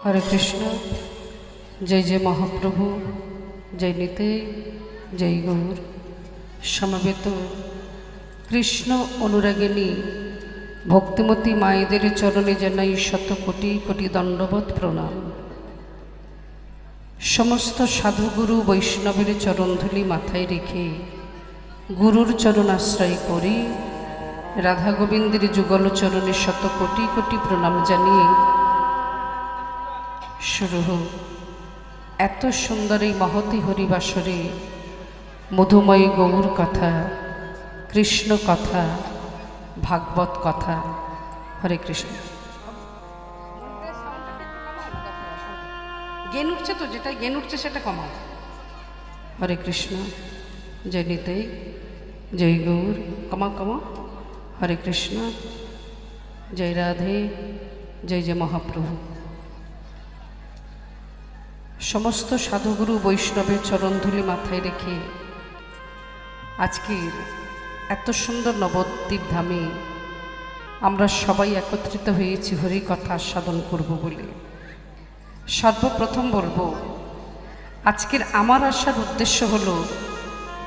हरे कृष्ण। जय जय महाप्रभु, जय नीते, जय गौर। समवेत कृष्ण अनुरागिनी भक्तिमती मायेदेर चरणे जानाई शत कोटि कोटि दंडवत प्रणाम। समस्त साधुगुरु वैष्णवेर चरणधूलि माथाय रेखे गुरुर चरण आश्रय करी राधा गोविंदेर जुगल चरणे शत कोटि कोटि प्रणाम जानिए शुरू हो एत सुंदर महती हरिबासरे मधुमयी गौर कथा, कृष्ण कथा, भागवत कथा। हरे कृष्ण। गेन उठছে তো, যেটা गेन উঠছে সেটা কমাও। हरे कृष्ण। जय नीते, जय गौर। कमा कमा। हरे कृष्ण। जय राधे, जय जय महाप्रभु। समस्त साधुगुरु वैष्णवेर चरणधूलि माथाय रेखे आजकेर एत सुंदर नवद्वीप धामे आमरा सबाई एकत्रित हयेछि हरि कथा आस्वादन करब बोले। सर्वप्रथम बोलबो आजकेर आमार आसार उद्देश्य हलो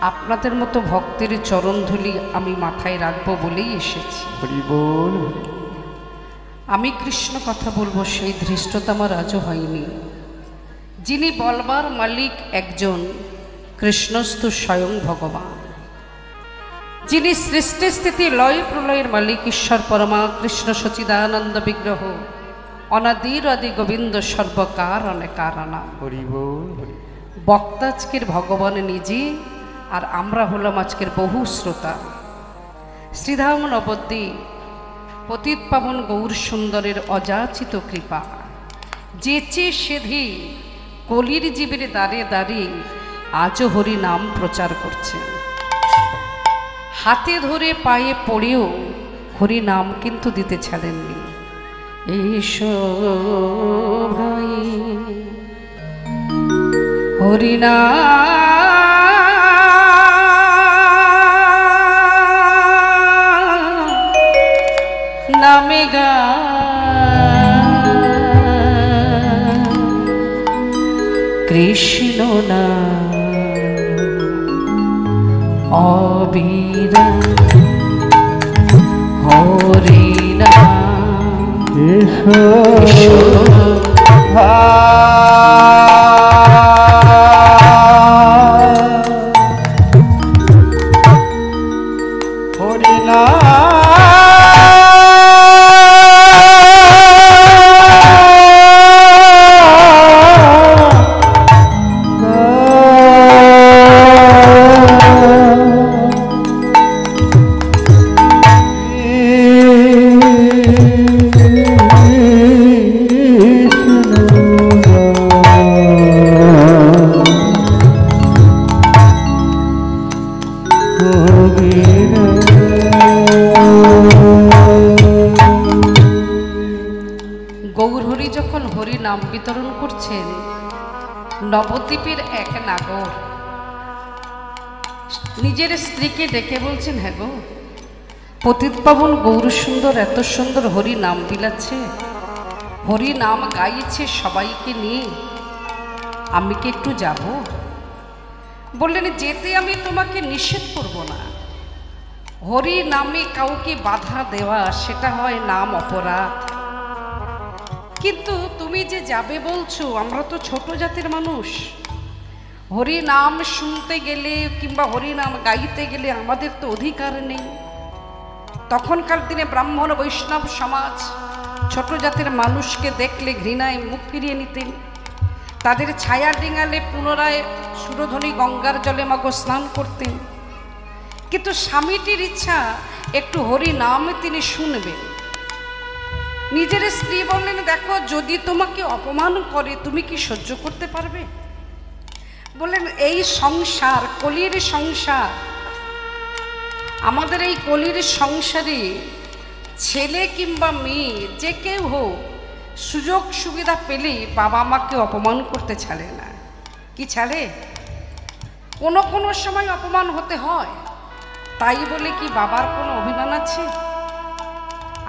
आपनादेर मतो भक्तेर चरणधूलि आमी माथाय राखबो बोलेई एसेछि। हरि बोल। आमी कृष्ण कथा बोलबो सेई धृष्टता आमार आजो हयनि। जिनी बलबार मालिक एकजन कृष्णस्तु स्वयं भगवान, जिनी सृष्टि स्थिति लय प्रलयर मालिक ईश्वर परमा कृष्ण सच्चिदानंद विग्रह अनादिर आदि गोविंद सर्वकारण कारणा। बक्ता आजकेर भगवान निजे और आमरा हलाम आजकेर बहु श्रोता। श्रीधाम नवद्वीप पतित पावन गौर सुंदरेर अजाचित कृपा जेचे सेधि कलिर जीवेर दारे दारे आज हरि नाम प्रचार करछेन। हाथे धरे पाए पड़ेও हरि नाम किन्तु दिते छाड़ेनনি। एसो भाई हरि नामे गा कृष्ण नाम अविराम हरि नाम हरि नाम गौरहरि जखन हरि नाम वितरण करছেন नवद्वीपेर एक नागर निजेर स्त्रीके डेके बोलছেন, হ্যাঁ গো पतित पावन गौर सुंदर एत सुंदर हरि नाम বিলাচ্ছে, हरि नाम গাইছে সবাইকে নিয়ে, আমি কি একটু যাব? বললেন যেতে আমি তোমাকে নিষেধ করব না। हरि नामे কাউকে বাধা দেওয়া সেটা হয় নাম অপরাধ। কিন্তু তুমি যে যাবে বলছো, আমরা তো ছোট জাতির মানুষ। হরি নাম শুনতে গেলে কিংবা হরি নাম গাইতে গেলে আমাদের তো অধিকার নেই। তখনকার দিনে ব্রাহ্মণ বৈষ্ণব সমাজ ছোট জাতির মানুষকে দেখলে ঘৃণায় মুখ ফিরিয়ে নিতেন। তাদের ছায়া ডিঙালে পুনরায় সুরধ্বনি গঙ্গার জলে মাগো স্নান করতেন। কিন্তু স্বামীটির ইচ্ছা একটু হরি নাম তিনি শুনবেন। নিজের স্ত্রী বললেন, দেখো যদি তোমাকে অপমান করে তুমি কি সহ্য করতে পারবে? বললেন এই সংসার কলির সংসার, আমাদের এই কলির সংসারে ছেলে কিংবা মেয়ে যে কেউ হোক সুযোগ সুবিধা পেলে বাবা মাকে অপমান করতে ছাড়ে না। কি ছাড়ে? কোনো কোনো সময় অপমান হতে হয়, তাই বলে কি বাবার কোনো অভিমান আছে?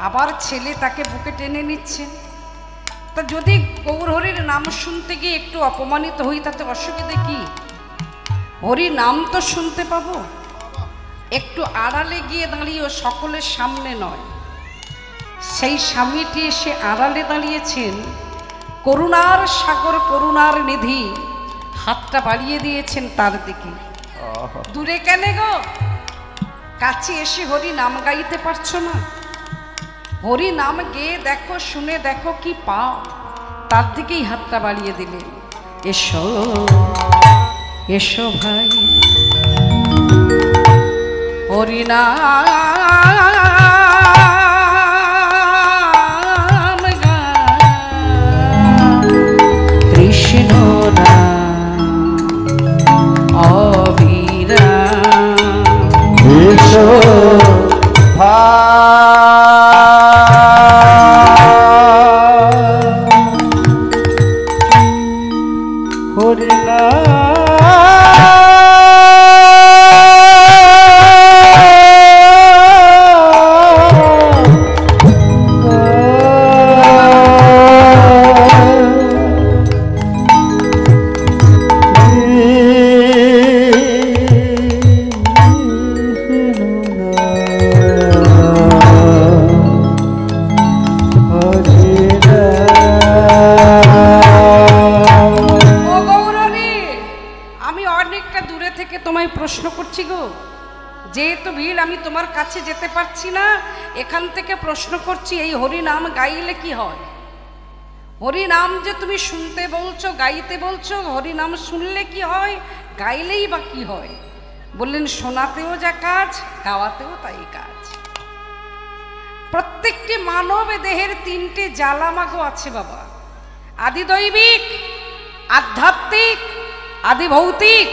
আবার ছেলে তাকে বুকে টেনে নিচ্ছে। তা যদি গৌরহরির নাম শুনতে গিয়ে একটু অপমানিত হই তাতে অসুবিধে কি? হরি নাম তো শুনতে পাবো, একটু আড়ালে গিয়ে দাঁড়িয়েও সকলের সামনে নয়। সেই স্বামীটি এসে আড়ালে দাঁড়িয়েছেন, করুণার সাগর করুণার নিধি, হাতটা বাড়িয়ে দিয়েছেন তার দিকে। দূরে কেন গো? কাছে এসে হরি নাম গাইতে পারছো না? হরি নাম গেয়ে দেখো, শুনে দেখো কি পাও, তার দিকেই হাতটা বাড়িয়ে দিলেন। এসো এসো ভাই, হরি নাম কৃষ্ণ নাম অবিরাম। এসো হরি যেহেতু ভিড়, আমি তোমার কাছে যেতে পারছি না, এখান থেকে প্রশ্ন করছি, এই হরি নাম গাইলে কি হয়? হরি নাম যে তুমি শুনতে বলছো, গাইতে বলছো, হরি নাম শুনলে কি হয়, গাইলেই বা কি হয়? বললেন শোনাতেও যা কাজ, গাওয়াতেও তাই কাজ। প্রত্যেকটি মানব দেহের তিনটে জ্বালামাগো আছে বাবা, আদি দৈবিক, আধ্যাত্মিক, আদি ভৌতিক।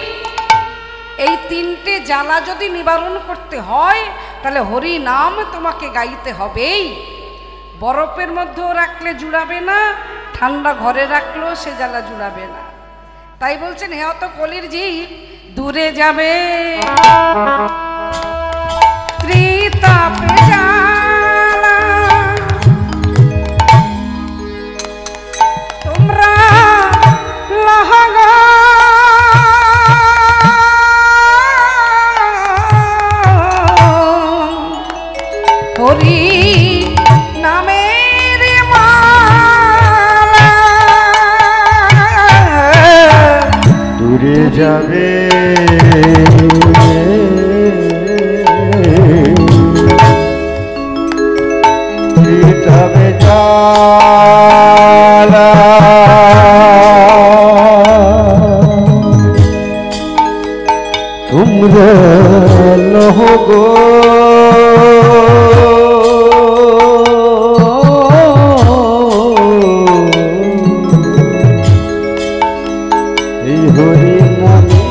এই তিনটে জ্বালা যদি নিবারণ করতে হয় তাহলে হরি নাম তোমাকে গাইতে হবেই। বরফের মধ্যেও রাখলে জুড়াবে না, ঠান্ডা ঘরে রাখলেও সে জ্বালা জুড়াবে না। তাই বলছেন হে অত কলির জীব, দূরে যাবে ত্রিতাপে জ্বালা, তোমরা লাহাগা হরি নামের মালা। দূরে যাবে তবে জ্বালা, তোমরা লহ গো এই হরি নামের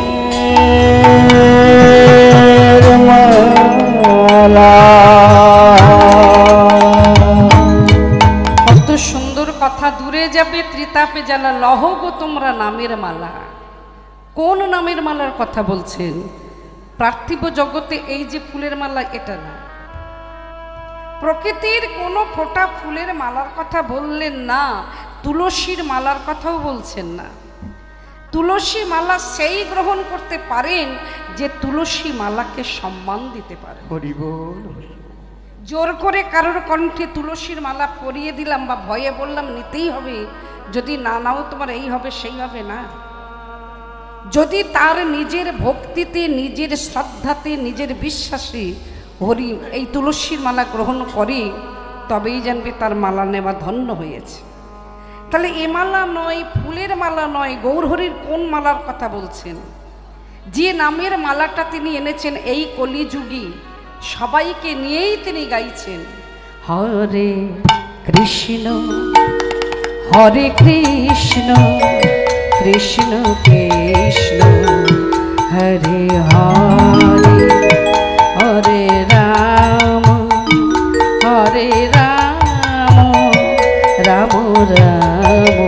মালা। কত সুন্দর কথা, দূরে যাবে ত্রিতাপে জ্বালা, লহ গো তোমরা নামের মালা। কোন নামের মালার কথা বলছেন? পার্থিব জগতে এই যে ফুলের মালা, এটা না। প্রকৃতির কোনো ফোঁটা ফুলের মালার কথা বললেন না, তুলসীর মালার কথাও বলছেন না। তুলসী মালা সেই গ্রহণ করতে পারেন যে তুলসী মালাকে সম্মান দিতে পারে। হরি বল। জোর করে কারোর কণ্ঠে তুলসীর মালা পরিয়ে দিলাম বা ভয়ে বললাম নিতেই হবে, যদি না নাও তোমার এই হবে সেই হবে না। যদি তার নিজের ভক্তিতে, নিজের শ্রদ্ধাতে, নিজের বিশ্বাসে হরি এই তুলসীর মালা গ্রহণ করে, তবেই জানবে তার মালা নেওয়া ধন্য হয়েছে। তাহলে এ মালা নয়, ফুলের মালা নয়, গৌরহরির কোন মালার কথা বলছেন? যে নামের মালাটা তিনি এনেছেন এই কলিযুগে, সবাইকে নিয়েই তিনি গাইছেন হরে কৃষ্ণ হরে কৃষ্ণ কৃষ্ণ কৃষ্ণ হরে হরে, হরে রাম হরে রাম রাম রাম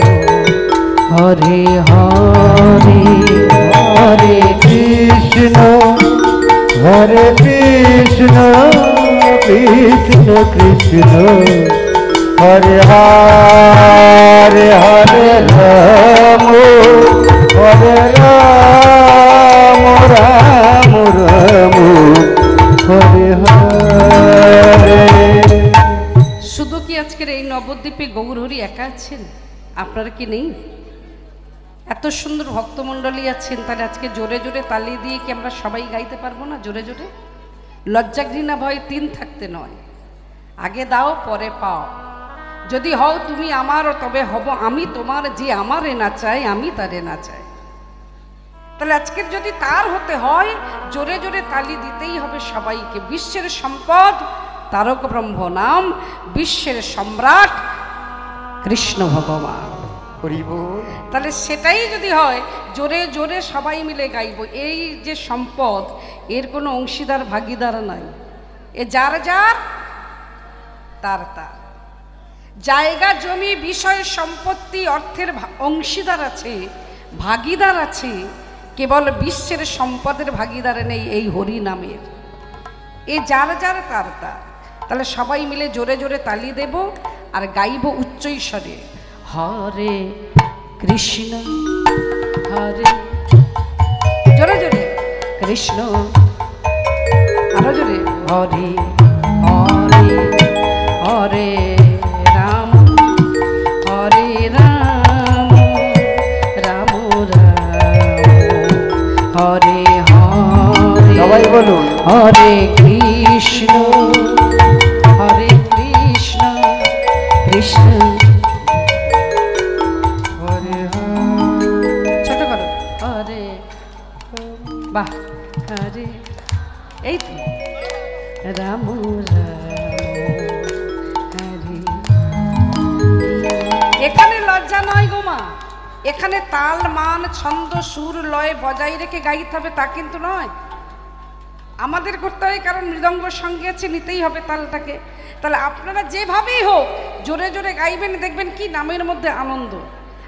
হরে হরে, হরে কৃষ্ণ কৃষ্ণ কৃষ্ণ হরে হরে হরে রাম হরে রাম রাম রাম হরে হরে। শুধু কি আজকের এই নবদ্বীপে গৌরহরি একা আছেন? আপনারা কি নেই? এত সুন্দর ভক্তমণ্ডলী আছেন, তাহলে আজকে জোরে জোরে তালি দিয়ে কি আমরা সবাই গাইতে পারবো না? জোরে জোরে লজ্জা ঘৃণা ভয় তিন থাকতে নয়, আগে দাও পরে পাও। যদি হও তুমি আমার তবে হব আমি তোমার, যে আমারে না চাই আমি তারে না চাই। তাহলে আজকের যদি তার হতে হয় জোরে জোরে তালি দিতেই হবে সবাইকে। বিশ্বের সম্পদ তারক ব্রহ্ম নাম, বিশ্বের সম্রাট কৃষ্ণ ভগবান। তাহলে সেটাই যদি হয় জোরে জোরে সবাই মিলে গাইব। এই যে সম্পদ এর কোনো অংশীদার ভাগিদার নাই, এ যার যার তার তার। জায়গা জমি বিষয় সম্পত্তি অর্থের অংশীদার আছে, ভাগিদার আছে, কেবল বিশ্বের সম্পদের ভাগিদার নেই এই হরি নামের। এ যার যার তার তার। তাহলে সবাই মিলে জোরে জোরে তালি দেব আর গাইব উচ্চৈস্বরে হরে কৃষ্ণ হরে, জোরে জোরে কৃষ্ণ, আরো জোরে হরে হরে হরে রাম হরে রাম রাম রাম হরে হরে, সবাই বলুন হরে কৃষ্ণ হরে কৃষ্ণ কৃষ্ণ হরে ছোট করো হরে, বাহ হরে, এই তো রাম হরে। এখানে লজ্জা নয় গোমা, এখানে তাল মান ছন্দ সুর লয় বজায় রেখে গাইতে হবে তা কিন্তু নয়। আমাদের করতে হয়, কারণ মৃদঙ্গ সঙ্গে আছে, নিতেই হবে তালটাকে। তাহলে আপনারা যেভাবেই হোক জোরে জোরে গাইবেন, দেখবেন কি নামের মধ্যে আনন্দ।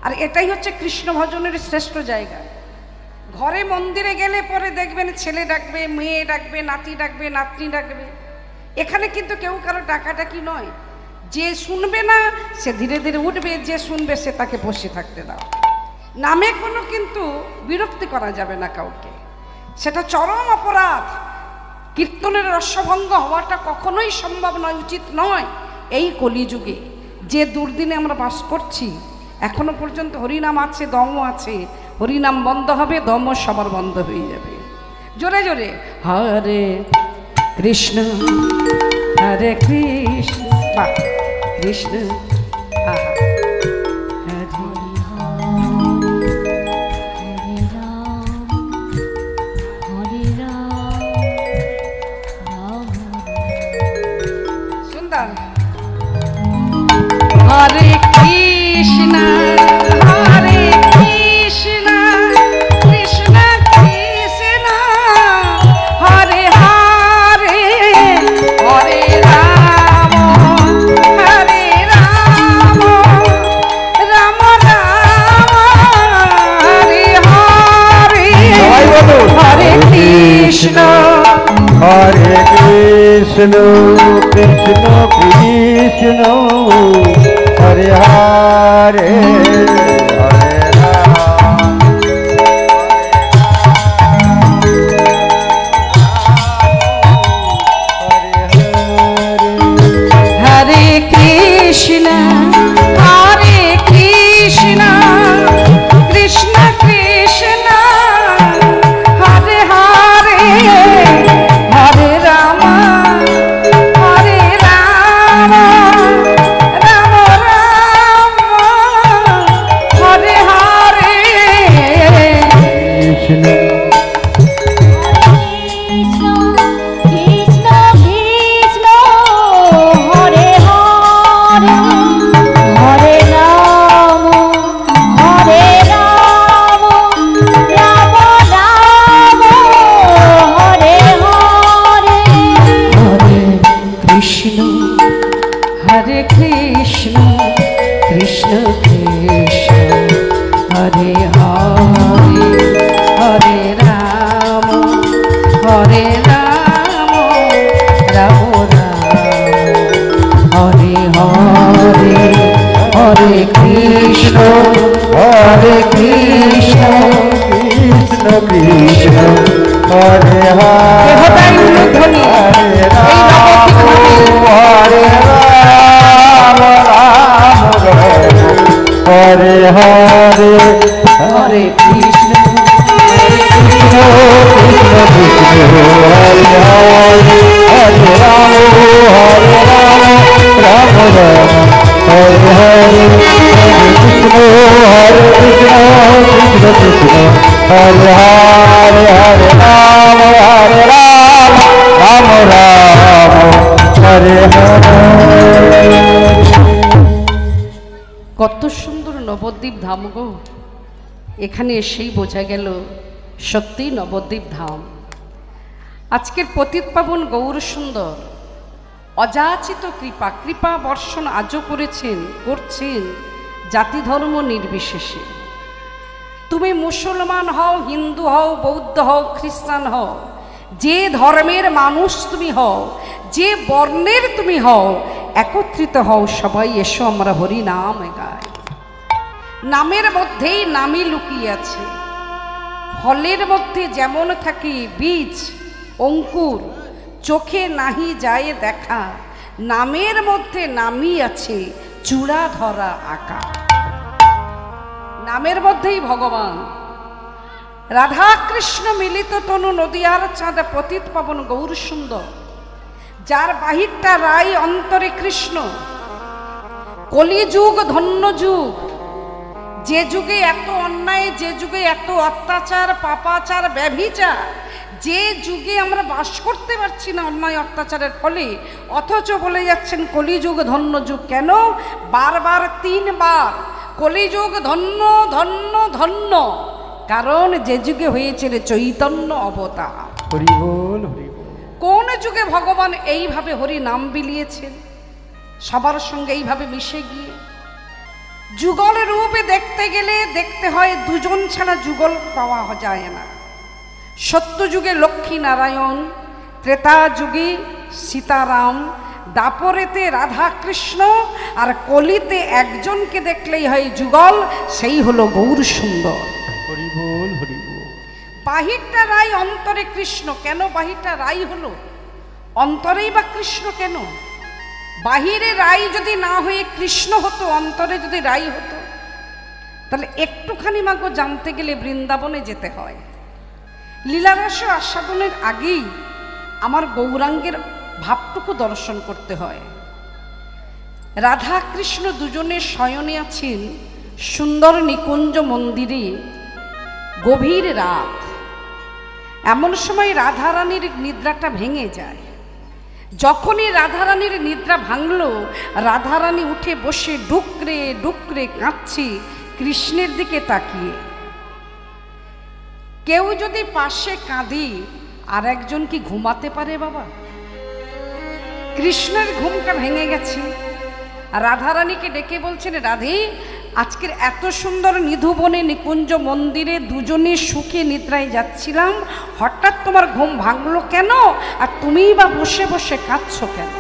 আর এটাই হচ্ছে কৃষ্ণ ভজনের শ্রেষ্ঠ জায়গা। ঘরে মন্দিরে গেলে পরে দেখবেন ছেলে ডাকবে, মেয়ে ডাকবে, নাতি ডাকবে, নাতনি ডাকবে। এখানে কিন্তু কেউ কারো ডাকাডাকি নয়। যে শুনবে না সে ধীরে ধীরে উঠবে, যে শুনবে সে তাকে বসে থাকতে দাও। নামে কোনো কিন্তু বিরক্তি করা যাবে না কাউকে, সেটা চরম অপরাধ। কীর্তনের রসভঙ্গ হওয়াটা কখনোই সম্ভব নয়, উচিত নয়। এই কলিযুগে যে দুর্দিনে আমরা বাস করছি, এখনো পর্যন্ত হরিনাম আছে, দমও আছে। হরিনাম বন্ধ হবে, দমও সবার বন্ধ হয়ে যাবে। জোরে জোরে হরে কৃষ্ণ হরে কৃষ্ণ, বাহ কৃষ্ণ, আহা হরে কৃষ্ণ হরে কৃষ্ণ কৃষ্ণ কৃষ্ণ হরে হরে হরে রাম হরে রাম রাম রাম হরে হরে, হরে কৃষ্ণ হরে কৃষ্ণ কৃষ্ণ কৃষ্ণ হরে হরে হরে রাম হরে কৃষ্ণ হরে কৃষ্ণ কৃষ্ণ কৃষ্ণ হরে হরে হরে রাম হরে রাম রাম রাম হরে হরে কৃষ্ণ কৃষ্ণ কৃষ্ণ কৃষ্ণ হরে হরে হরে রাম রাম রাম হরে হরে হরে কৃষ্ণ কৃষ্ণ কৃষ্ণ হরে হরে হরে রাম রাম রাম হরে হরে। কত সুন্দর নবদ্বীপ ধাম গো, এখানে এসেই বোঝা গেল সত্যিই নবদ্বীপ ধাম। আজকের পতিত পাবন গৌর সুন্দর অযাচিত কৃপা কৃপা বর্ষণ আজও করছেন জাতি ধর্ম নির্বিশেষে। তুমি মুসলমান হও, হিন্দু হও, বৌদ্ধ হও, খ্রিস্টান হও, যে ধর্মের মানুষ তুমি হও, যে বর্ণের তুমি হও, একত্রিত হও, সবাই এসো আমরা হরি নাম গাই। নামের মধ্যেই নামই লুকিয়ে আছে। ফলের মধ্যে যেমন থাকে বীজ অঙ্কুর, চোখে নাহি যায় দেখা, নামের মধ্যে নামই আছে চূড়া ধরা আঁকা। নামের মধ্যেই ভগবান। রাধা কৃষ্ণ মিলিত তনু নদিয়ার চাঁদা পতিত পাবন গৌর সুন্দর, যার বাহিরটা রাই অন্তরে কৃষ্ণ। কলিযুগ ধন্য যুগ, যে যুগে এত অন্যায়, যে যুগে এত অত্যাচার পাপাচার ব্যভিচার, যে যুগে আমরা বাস করতে পারছি না অন্যায় অত্যাচারের ফলে, অথচ বলে যাচ্ছেন কলিযুগ ধন্য যুগ। কেন? বারবার 3 বার কলিযুগ ধন্য ধন্য ধন্য, কারণ যে যুগে হয়েছিল চৈতন্য অবতার। হরি বল হরি বল। কোন যুগে ভগবান এইভাবে হরি নাম বিলিয়েছেন সবার সঙ্গে এইভাবে মিশে গিয়ে? যুগল রূপে দেখতে গেলে দেখতে হয় দুজন ছাড়া যুগল পাওয়া যায় না। সত্য যুগে লক্ষ্মী নারায়ণ, ত্রেতা যুগে সীতারাম, দাপরেতে রাধা কৃষ্ণ, আর কলিতে একজনকে দেখলেই হয় যুগল, সেই হলো গৌর সুন্দর। হরি বল হরি বল। বাহিরটা রাই অন্তরে কৃষ্ণ। কেন বাহিরটা রাই হলো? অন্তরেই বা কৃষ্ণ কেন? বাহিরে রাই যদি না হয়ে কৃষ্ণ হতো, অন্তরে যদি রাই হতো, তাহলে একটুখানি মাগো জানতে গেলে বৃন্দাবনে যেতে হয়। লীলারস আস্বাদনের আগেই আমার গৌরাঙ্গের ভাবটুকু দর্শন করতে হয়। রাধা কৃষ্ণ দুজনে শয়নে আছেন সুন্দর নিকুঞ্জ মন্দিরে। গভীর রাত, এমন সময় রাধারানীর নিদ্রাটা ভেঙে যায়। যখনই রাধারানীর নিদ্রা ভাঙল, রাধারানী উঠে বসে ডুকরে ডুকরে কাঁদছে কৃষ্ণের দিকে তাকিয়ে। কেউ যদি পাশে কাঁদে, আর একজন কি ঘুমাতে পারে বাবা? কৃষ্ণের ঘুমটা ভেঙে গেছে। রাধারানীকে ডেকে বলছেন, রাধে, আজকের এত সুন্দর নিধুবনে নিকুঞ্জ মন্দিরে দুজনে সুখে নিদ্রায় যাচ্ছিলাম, হঠাৎ তোমার ঘুম ভাঙলো কেন? আর তুমিই বা বসে বসে কাঁদছ কেন?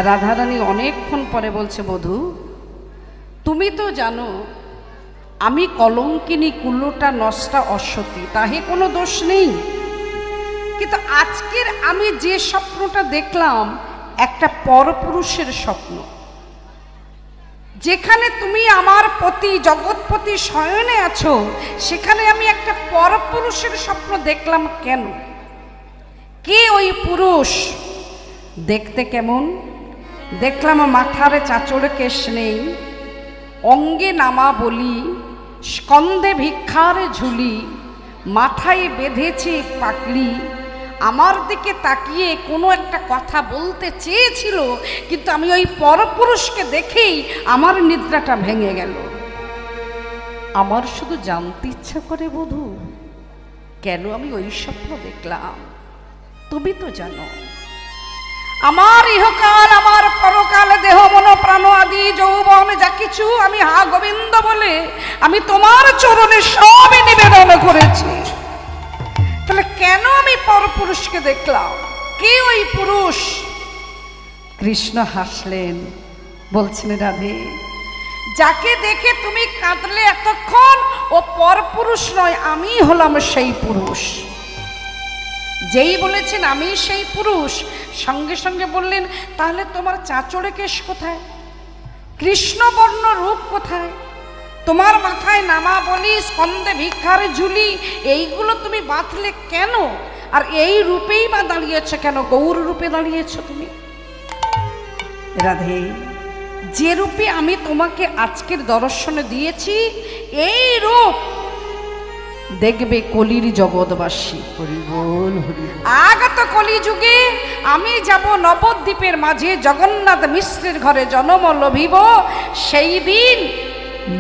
রাধারানী অনেকক্ষণ পরে বলছে, বধূ, তুমি তো জানো আমি কলঙ্কিনী, কুল্লুটা নষ্টা অসতী, তাহে কোনো দোষ নেই। কিন্তু আজকের আমি যে স্বপ্নটা দেখলাম, একটা পরপুরুষের স্বপ্ন। যেখানে তুমি আমার পতি জগৎপতি শয়নে আছো, সেখানে আমি একটা পরপুরুষের স্বপ্ন দেখলাম কেন? কে ওই পুরুষ? দেখতে কেমন? দেখলাম মাথার চাচড় কেশ নেই, অঙ্গে নামা বলি, স্কন্ধে ভিক্ষার ঝুলি, মাথায় বেঁধেছে পাগড়ি। আমার দিকে তাকিয়ে কোনো একটা কথা বলতে চেয়েছিল, কিন্তু আমি ওই পরপুরুষকে দেখেই আমার নিদ্রাটা ভেঙে গেল। আমার শুধু জানতে ইচ্ছা করে, বধূ, কেন আমি ওই স্বপ্ন দেখলাম? তুমি তো জানো আমার ইহকাল আমার পরকালে দেহ মন প্রাণ আদি যৌবন যা কিছু আমি হা গোবিন্দ বলে আমি তোমার চরণে সবই নিবেদন করেছি। তাহলে কেন আমি পরপুরুষকে দেখলাম? কে ওই পুরুষ? কৃষ্ণ হাসলেন, বলছেন, রাধে, যাকে দেখে তুমি কাঁদলে এতক্ষণ, ও পরপুরুষ নয়, আমি হলাম সেই পুরুষ। যেই বলেছেন আমি সেই পুরুষ, সঙ্গে সঙ্গে বললেন, তাহলে তোমার চাচড়ে কেশ কোথায়? কৃষ্ণবর্ণ রূপ কোথায়? তোমার মাথায় নামা বলি, স্কন্ধে ভিক্ষার ঝুলি, এইগুলো তুমি বাঁধলে কেন? আর এই রূপেই বা দাঁড়িয়েছ কেন? গৌর রূপে দাঁড়িয়েছ তুমি। রাধে, যে রূপে আমি তোমাকে আজকের দর্শনে দিয়েছি, এই রূপ দেখবে কলির জগৎবাসী। আগত কলি যুগে আমি যাব নবদ্বীপের মাঝে, জগন্নাথ মিশ্রের ঘরে জন্ম লভিব। সেই দিন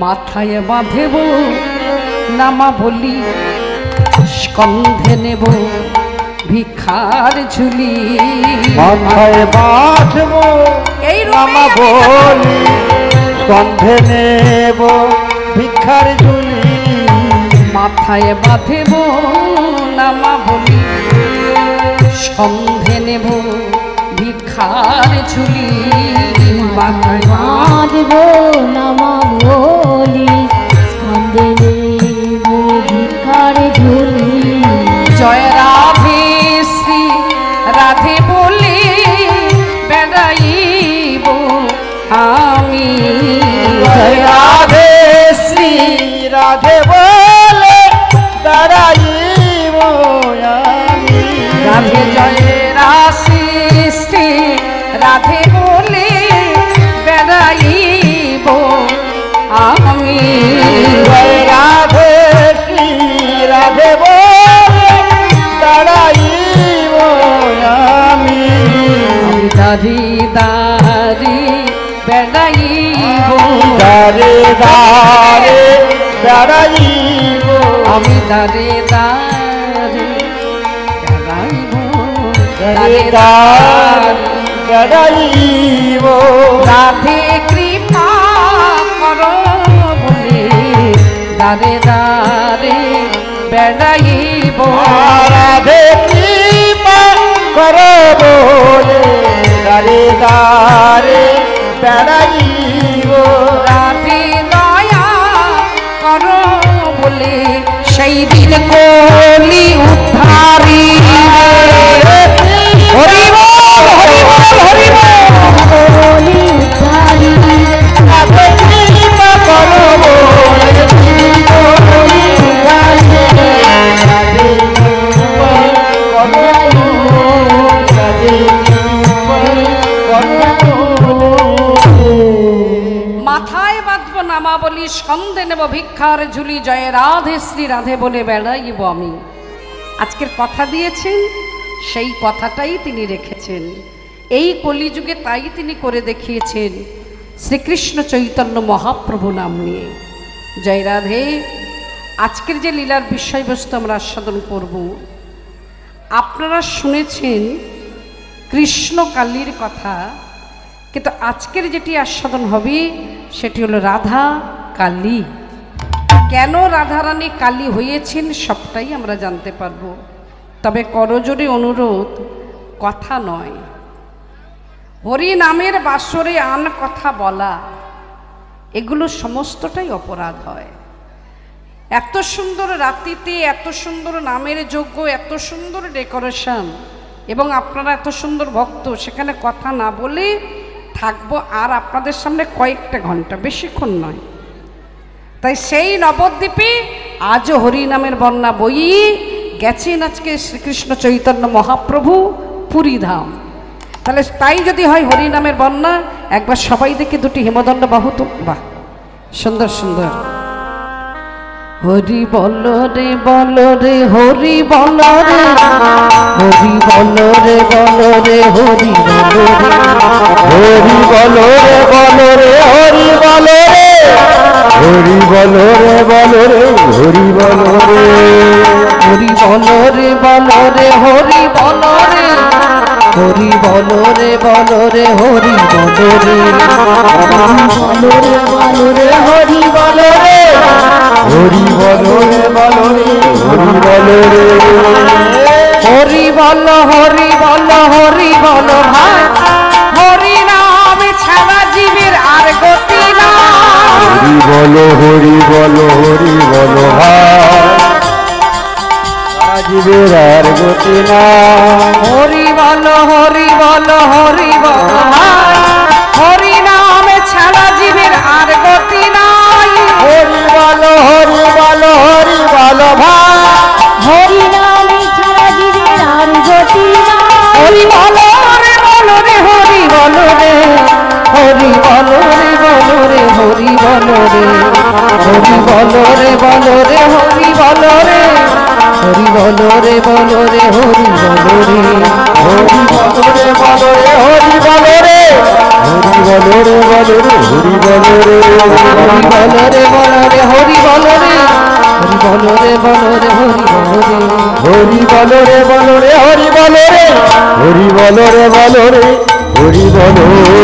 মাথায় বাঁধেব নামা বলি, স্কন্ধে নেব ভিক্ষার ঝুলি। মাথায় বাঁধব এই নামা বলি, স্কন্ধে নেব ভিক্ষার ঝুলি। মাথায় বাঁধেব নামা বলি, স্কন্ধে নেব ভিক্ষার ঝুলি। মাথায় বাঁধব নামা বলি, স্কন্ধে নেব ভিক্ষার ঝুলি। জয় রাধে শ্রী রাধে বলে বেড়াইব আমি। জয় রাধে শ্রী রাধে বলে বেড়াইব আমি। রাধে জয় রাধে শ্রী রাধে বলে বেড়াইব আমি। জয় রাধে শ্রী রাধে বলে বেড়াইব আমি। দারি দারি বেড়াইব, দারে দারে বেড়াইব আমি দারে দারে বেড়াইব। দারে দারে বেড়াইব। রাধে কৃপা করো বলে দারে দারে বেড়াইব। রাধে কৃপা করো বলে দারে দারে বেড়াইব। রাধে দয়া করো বলে সেই দিন কলি উদ্ধারি। হরি বল হরি বল হরি বল। বলি উদ্ধারি, রাধে কৃপা করো বলে বলি উদ্ধারি। রাধে কৃপা করো, রাধে কৃপা করো। মাথায় বাঁধব নামা বলি, স্কন্ধে নেব ভিক্ষার ঝুলি। জয় রাধে শ্রী রাধে বলে বেড়াইব আমি। আজকের কথা দিয়েছেন, সেই কথাটাই তিনি রেখেছেন। এই কলিযুগে তাই তিনি করে দেখিয়েছেন শ্রীকৃষ্ণ চৈতন্য মহাপ্রভু নাম নিয়ে। জয় রাধে। আজকের যে লীলার বিষয়বস্তু আমরা আস্বাদন করব, আপনারা শুনেছেন কৃষ্ণ কালীর কথা, কিন্তু আজকের যেটি আস্বাদন হবে সেটি হলো রাধা কালী। কেন রাধারানী কালী হয়েছেন সবটাই আমরা জানতে পারবো। তবে করজোড়ে অনুরোধ, কথা নয়, হরি নামের বাসরে আন কথা বলা, এগুলো সমস্তটাই অপরাধ হয়। এত সুন্দর রাতিতে এত সুন্দর নামের যজ্ঞ, এত সুন্দর ডেকোরেশন, এবং আপনারা এত সুন্দর ভক্ত, সেখানে কথা না বলে থাকবো আর আপনাদের সামনে কয়েকটা ঘন্টা, বেশিক্ষণ নয়। তাই সেই নবদ্বীপে আজও হরি নামের বন্যা বই গেছেন আজকে শ্রীকৃষ্ণ চৈতন্য মহাপ্রভু পুরীধাম। তাহলে তাই যদি হয় হরি নামের বন্যা, একবার সবাই দেখে দুটি হেমদণ্ড বাহু তো, বাহ সুন্দর সুন্দর। হরি বল রে বল রে হরি বল রে, হরি বল রে বল রে হরি বল রে, হরি বল রে বল রে হরি বল রে, হরি বল রে বল রে হরি বল রে, হরি বল রে বল রে হরি বল রে, হরি বল রে বল রে হরি বল রে, বল রে হরি বল রে, হরি বল রে বল রে হরি বল রে, হরি বল হরি বল হরি বল ভাই, হরি নাম ছাড়া জীবের আর গতি না। হরি বল হরি বল হরি বল জীবের আর গতি না। হরি বল হরি বল হরি বল ভাই, হরি নাম ছাড়া জীবের হরি বলো রে বলো রে হরি বলো রে হরি বলো রে বলো রে হরি বলো রে হরি বলো রে বলো রে হরি বলো রে হরি বলো রে বলো রে হরি বলো রে হরি বলো রে বলো রে হরি বলো রে হরি বলো রে বলো রে হরি বলো রে হরি বলো রে বলো রে হরি বলো রে।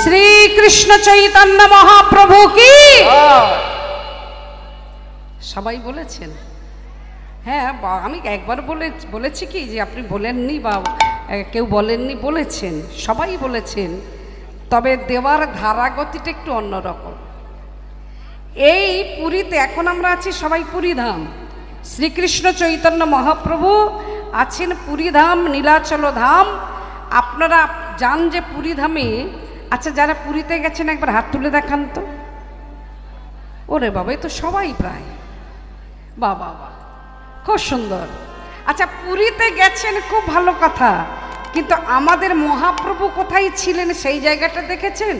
শ্রী কৃষ্ণ চৈতন্য মহাপ্রভু কি সবাই বলেছেন? হ্যাঁ, আমি একবার বলেছি কি যে আপনি বলেননি বা কেউ বলেননি, বলেছেন, সবাই বলেছেন। তবে দেওয়ার ধারাগতিটা একটু অন্যরকম। এই পুরীতে এখন আমরা আছি সবাই পুরীধাম, শ্রীকৃষ্ণ চৈতন্য মহাপ্রভু আছেন পুরীধাম, নীলাচল ধাম। আপনারা যান যে পুরীধামে, আচ্ছা যারা পুরীতে গেছেন একবার হাত তুলে দেখান তো। ওরে বাবা, এই তো সবাই প্রায়। বাবা বাবা, খুব সুন্দর। আচ্ছা, পুরীতে গেছেন, খুব ভালো কথা, কিন্তু আমাদের মহাপ্রভু কোথায় ছিলেন সেই জায়গাটা দেখেছেন?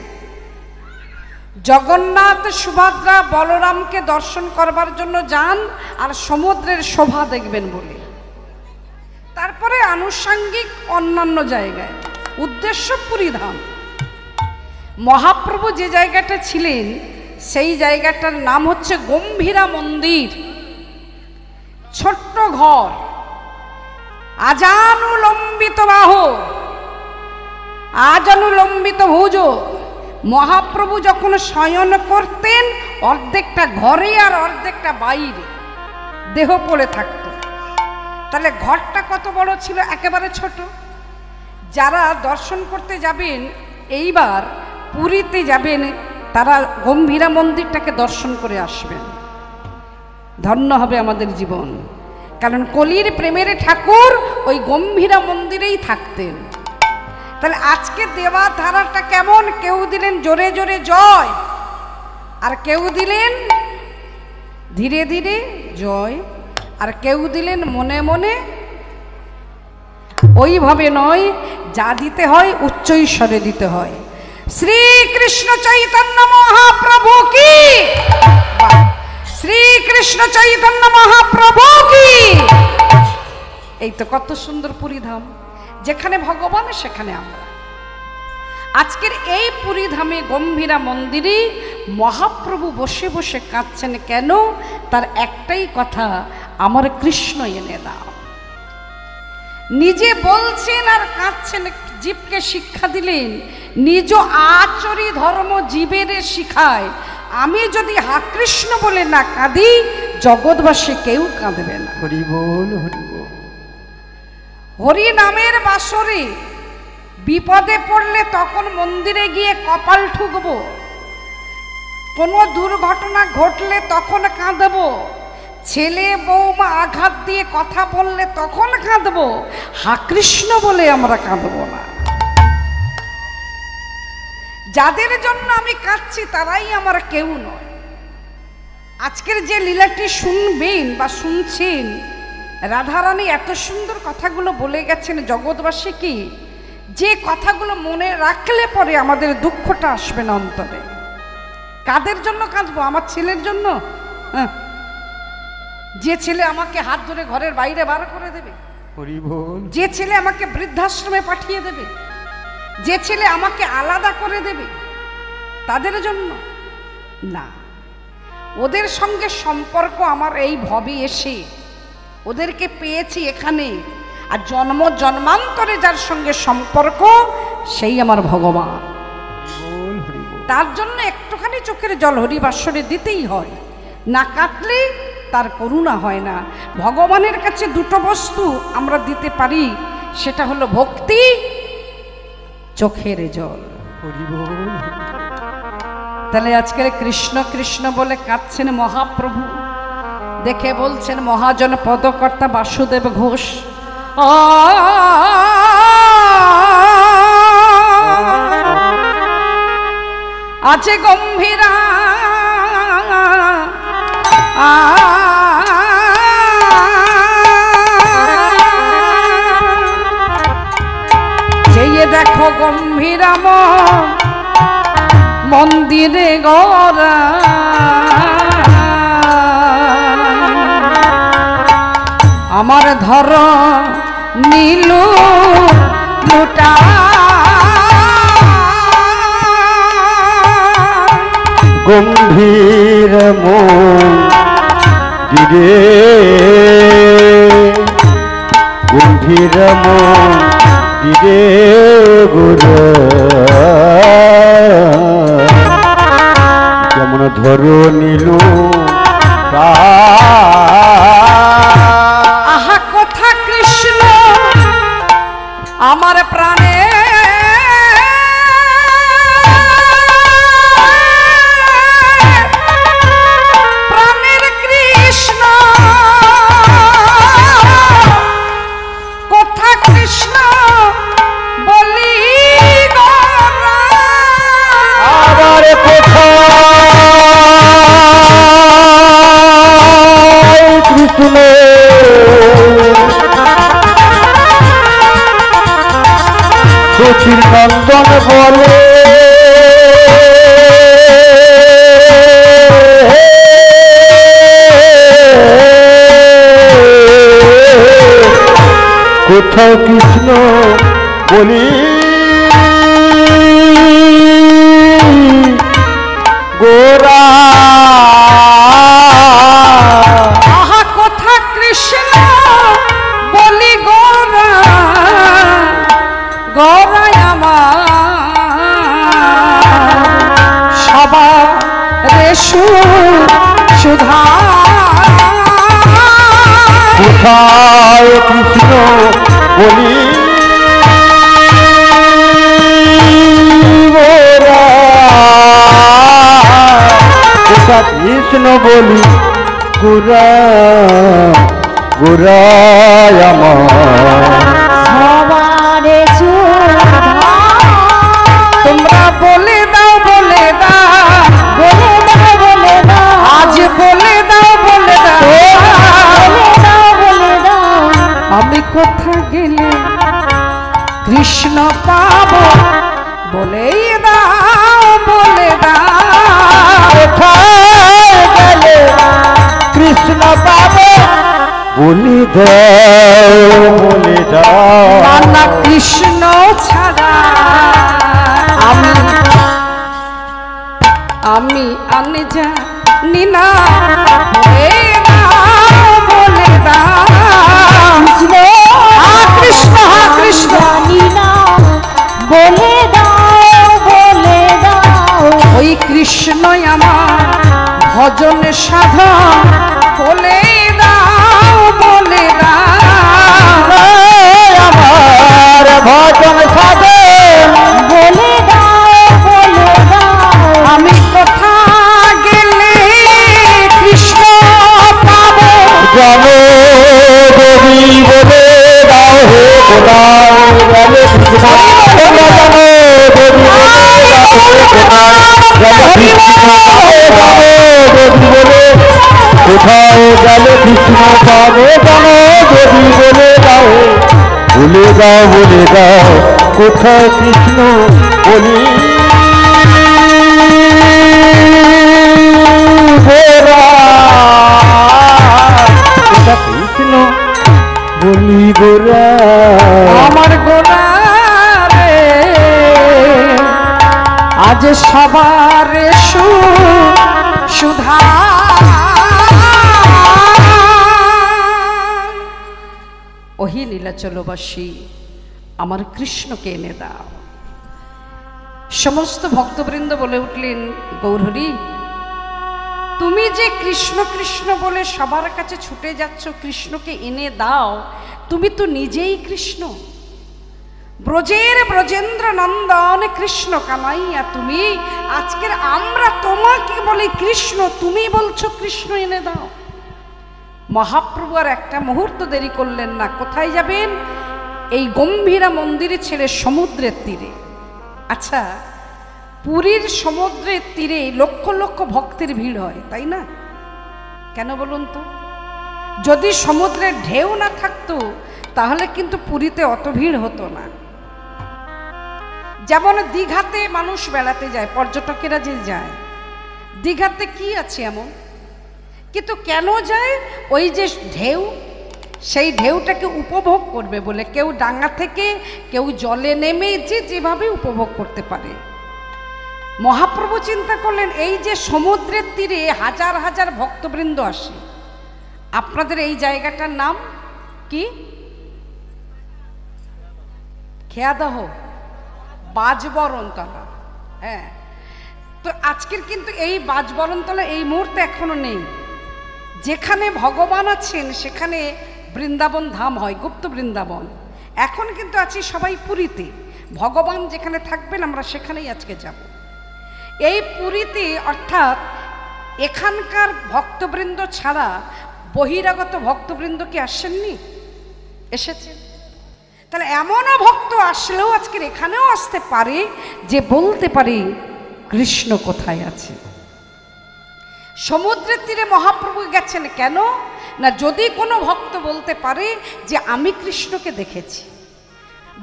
জগন্নাথ সুভদ্রা বলরামকে দর্শন করবার জন্য যান আর সমুদ্রের শোভা দেখবেন বলে, তারপরে আনুষঙ্গিক অন্যান্য জায়গায়, উদ্দেশ্য পুরীধাম। মহাপ্রভু যে জায়গাটা ছিলেন সেই জায়গাটার নাম হচ্ছে গম্ভীরা মন্দির। ছোট্ট ঘর, আজানুলম্বিত বাহ, আজানুলম্বিত ভুজ। মহাপ্রভু যখন শয়ন করতেন অর্ধেকটা ঘরে আর অর্ধেকটা বাইরে দেহ পড়ে থাকত। তাহলে ঘরটা কত বড় ছিল? একেবারে ছোট। যারা দর্শন করতে যাবেন, এইবার পুরীতে যাবেন, তারা গম্ভীরা মন্দিরটাকে দর্শন করে আসবেন, ধন্য হবে আমাদের জীবন। কারণ কলির প্রেমের ঠাকুর ওই গম্ভীরা মন্দিরেই থাকতেন। তাহলে আজকে দেওয়া ধারাটা কেমন? কেউ দিলেন জোরে জোরে জয়, আর কেউ দিলেন ধীরে ধীরে জয়, আর কেউ দিলেন মনে মনে। ওইভাবে নয়, যা দিতে হয় উচ্চৈস্বরে দিতে হয়। শ্রীকৃষ্ণ চৈতন্য মহাপ্রভু কি, শ্রীকৃষ্ণ চৈতন্য মহাপ্রভু কি। এই তো কত সুন্দর পুরীধাম, যেখানে ভগবান সেখানে আমরা। আজকের এই পুরীধামে গম্ভীরা মন্দিরে মহাপ্রভু বসে বসে কাঁদছেন কেন? তার একটাই কথা, আমার কৃষ্ণ এনে দাও। নিজে বলছেন আর কাঁদছেন, জীবকে শিক্ষা দিলেন, নিজ আচরি ধর্ম জীবের শিখায়। আমি যদি হা কৃষ্ণ বলে না কাঁদি, জগৎবাসী কেউ কাঁদবে না। হরি বল হরি বল। হরি নামের বাসরে বিপদে পড়লে তখন মন্দিরে গিয়ে কপাল ঠুকবো, কোনো দুর্ঘটনা ঘটলে তখন কাঁদবো, ছেলে বৌমা আঘাত দিয়ে কথা বললে তখন কাঁদবো, হা কৃষ্ণ বলে আমরা কাঁদবো না। যাদের জন্য আমি কাঁদছি তারাই আমার কেউ নয়। আজকের যে লীলাটি শুনবেন বা শুনছেন, রাধারানী এত সুন্দর কথাগুলো বলে গেছেন জগৎবাসীকে, যে কথাগুলো মনে রাখলে পরে আমাদের দুঃখটা আসবে না অন্তরে। কাদের জন্য কাঁদবো? আমার ছেলের জন্য? যে ছেলে আমাকে হাত ধরে ঘরের বাইরে বার করে দেবে, যে ছেলে আমাকে বৃদ্ধাশ্রমে পাঠিয়ে দেবে, যে ছেলে আমাকে আলাদা করে দেবে, তাদের জন্য না। ওদের সঙ্গে সম্পর্ক আমার এই ভবে এসে, ওদেরকে পেয়েছি এখানে, আর জন্ম জন্মান্তরে যার সঙ্গে সম্পর্ক সেই আমার ভগবান। তার জন্য একটুখানি চোখের জল হরিবাসরে দিতেই হয়, না কাটলে তার করুণা হয় না। ভগবানের কাছে দুটো বস্তু আমরা দিতে পারি, সেটা হলো ভক্তি, চোখের জল। তাহলে আজকের কৃষ্ণ কৃষ্ণ বলে কাঁদছেন মহাপ্রভু, দেখে বলছেন মহাজন পদকর্তা বাসুদেব ঘোষ, আছে গম্ভীরা যেয়ে দেখো গম্ভীরা মন্দিরে গড়া আমার ধর নীলু লুটা গম্ভীর মন্দিরে গম্ভীর মন্দিরে গুরু কেমন ধরো নীলু আহা কথা কৃষ্ণ আমার প্রাণে প্রাণের কৃষ্ণ কথা কৃষ্ণ বলি আবার কোথায় কৃষ্ণ সচির নন্দন বলে কোথাও কৃষ্ণ বলি গোরা আহা কথা কৃষ্ণ বলি গোরা গোরাই আমার সবার রেশু সুধা কোথায় কৃষ্ণ বলি গোরা কোথা কৃষ্ণ বলি গোরা গোরায় আমার সবার সুধা তোমরা বলে দাও বলে দাও বলে দাও বলে দাও আজ বলে দাও বলে দাও বলে দাও বলে দাও আমি কোথা গেলে কৃষ্ণ পাবো বলেই দাও বলে দাও কোথায় গেলে কৃষ্ণ পাবে বলি দাও বলে দাও নানা কৃষ্ণ ছাড়া আমি আমি আনে জানি না এই দাও বলে দাও কৃষ্ণ হা কৃষ্ণ জানি না বলে দাও বলে দাও ওই কৃষ্ণই আমার ভজন সাধন বলে দাও বলে দাও আমার ভজন সাধে বলে দাও বলে দাও আমি কোথা গেলে কৃষ্ণ পাবো জানো দেবী বলে দাও হে কোথায় গেলে কৃষ্ণ তোমরা জানো দেবী বলে দাও হে কোথায় গেলে কৃষ্ণ পাবে জানো দেবী বলে দাও বলে দাও বলে দাও কোথায় কৃষ্ণ বলি গোরা কোথা কৃষ্ণ বলি গোরা আমার গোরা রে আজ সবার সুধা ওহি নীলাচলবাসী আমার কৃষ্ণকে এনে দাও। সমস্ত ভক্তবৃন্দ বলে উঠলেন গৌরহরি তুমি যে কৃষ্ণ কৃষ্ণ বলে সবার কাছে ছুটে যাচ্ছ কৃষ্ণকে এনে দাও, তুমি তো নিজেই কৃষ্ণ, ব্রজের ব্রজেন্দ্র নন্দন কৃষ্ণ কানাইয়া তুমি। আজকের আমরা তোমাকে বলি কৃষ্ণ, তুমি বলছো কৃষ্ণ এনে দাও। মহাপ্রভু আর একটা মুহূর্ত দেরি করলেন না। কোথায় যাবেন? এই গম্ভীরা মন্দিরে ছেড়ে সমুদ্রের তীরে। আচ্ছা, পুরীর সমুদ্রের তীরে লক্ষ লক্ষ ভক্তের ভিড় হয়, তাই না? কেন বলুন তো? যদি সমুদ্রের ঢেউ না থাকতো তাহলে কিন্তু পুরীতে অত ভিড় হতো না। যেমন দীঘাতে মানুষ বেড়াতে যায়, পর্যটকেরা যে যায়, দীঘাতে কি আছে এমন, কিন্তু কেন যায়? ওই যে ঢেউ, সেই ঢেউটাকে উপভোগ করবে বলে। কেউ ডাঙা থেকে, কেউ জলে নেমে, যে যেভাবে উপভোগ করতে পারে। মহাপ্রভু চিন্তা করলেন, এই যে সমুদ্রের তীরে হাজার হাজার ভক্তবৃন্দ আসে, আপনাদের এই জায়গাটার নাম কি? খেয়াদহ, বাজবরণতলা। হ্যাঁ, তো আজকের কিন্তু এই বাজবরণতলা এই মুহূর্তে এখনো নেই। যেখানে ভগবান আছেন সেখানে বৃন্দাবন ধাম হয়, গুপ্ত বৃন্দাবন। এখন কিন্তু আছি সবাই পুরীতে। ভগবান যেখানে থাকবেন আমরা সেখানেই আজকে যাব। এই পুরীতে, অর্থাৎ এখানকার ভক্তবৃন্দ ছাড়া বহিরাগত ভক্তবৃন্দ কি আসেননি? এসেছেন। তাহলে এমনও ভক্ত আসলেও আজকের এখানেও আসতে পারে যে বলতে পারে কৃষ্ণ কোথায় আছে। সমুদ্রের তীরে মহাপ্রভু গেছেন কেন না, যদি কোনো ভক্ত বলতে পারে যে আমি কৃষ্ণকে দেখেছি।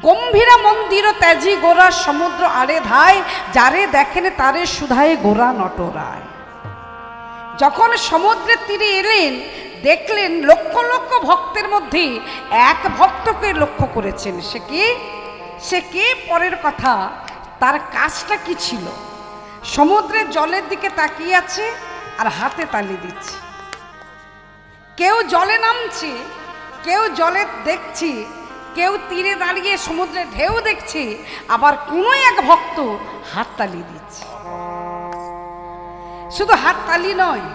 গম্ভীরা মন্দির ত্যাজি গোরা সমুদ্র আড়ে ধায়, যারে দেখেন তারে সুধায় গোরা নটরায়। যখন সমুদ্রের তীরে এলেন, দেখলেন লক্ষ লক্ষ ভক্তের মধ্যে এক ভক্তকে লক্ষ্য করেছেন। সে কে পরের কথা, তার কাজটা কি ছিল? সমুদ্রের জলের দিকে তাকিয়ে আছে আর হাতে তালি দিচ্ছে। কেউ জলে নামছে, কেউ জলে দেখছে, কেউ তীরে দাঁড়িয়ে সমুদ্রের ঢেউ দেখছে, আবার কোনো এক ভক্ত হাততালি দিচ্ছে। শুধু হাততালি নয়,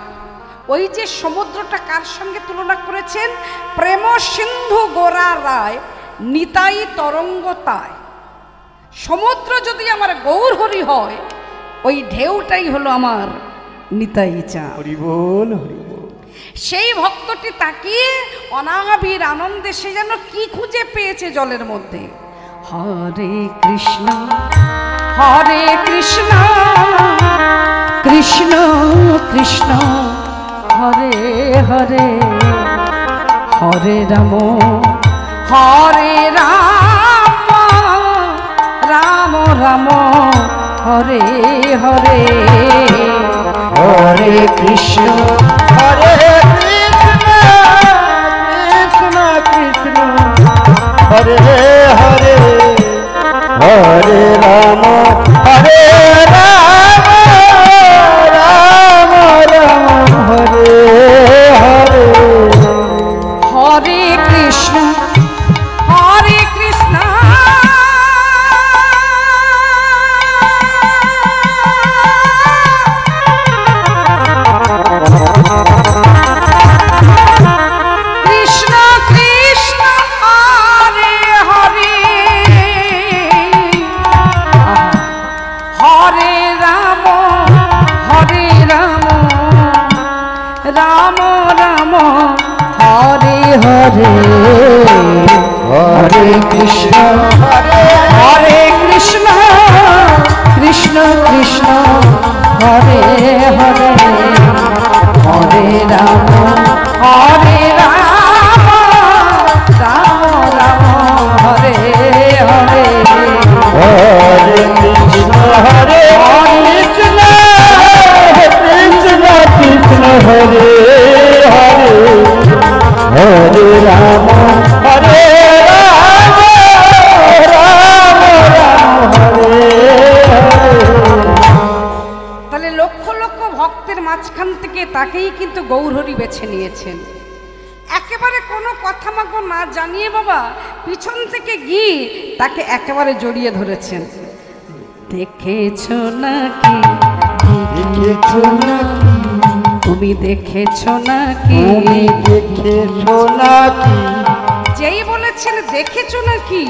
ওই যে সমুদ্রটা কার সঙ্গে তুলনা করেছেন? প্রেম সিন্ধু গোরা রায় নিতাই তরঙ্গতায়। সমুদ্র যদি আমার গৌর হরি হয়, ওই ঢেউটাই হলো আমার নিতাই চাঁদ। হরি বল, হরি বল। সেই ভক্তটি তাকিয়ে অনাবির আনন্দে সে যেন কি খুঁজে পেয়েছে জলের মধ্যে। হরে কৃষ্ণ হরে কৃষ্ণ, কৃষ্ণ কৃষ্ণ হরে হরে, হরে রাম হরে রাম, রাম রাম হরে হরে, হরে কৃষ্ণ হরে কৃষ্ণ, কৃষ্ণ কৃষ্ণ হরে হরে, হরে রাম হরে রাম, রাম রাম হরে হরে, হরে কৃষ্ণ হরে কৃষ্ণ, কৃষ্ণ কৃষ্ণ হরে হরে, হরে রাম হরে রাম, রাম রাম হরে হরে, হরে কৃষ্ণ হরে কৃষ্ণ কৃষ্ণ কৃষ্ণ হরে হরে, হরে রাম হরে রাম, রাম রাম হরে হরে, হরে কৃষ্ণ হরে কৃষ্ণ, কৃষ্ণ কৃষ্ণ হরে হরে, হরে রাম হরে রাম, রাম রাম হরে হরে। তাহলে লক্ষ লক্ষ ভক্তের মাঝখান থেকে তাকেই কিন্তু গৌরহরি বেছে নিয়েছেন। একেবারে কোনো কথা মাগো না জানিয়ে বাবা পিছন থেকে গিয়ে তাকে একেবারে জড়িয়ে ধরেছেন। দেখেছো নাকি, দেখেছো নাকি, তুমি দেখেছো নাকি, তুমি দেখেছো নাকি, যেই বলেছেন দেখেছো নাকি,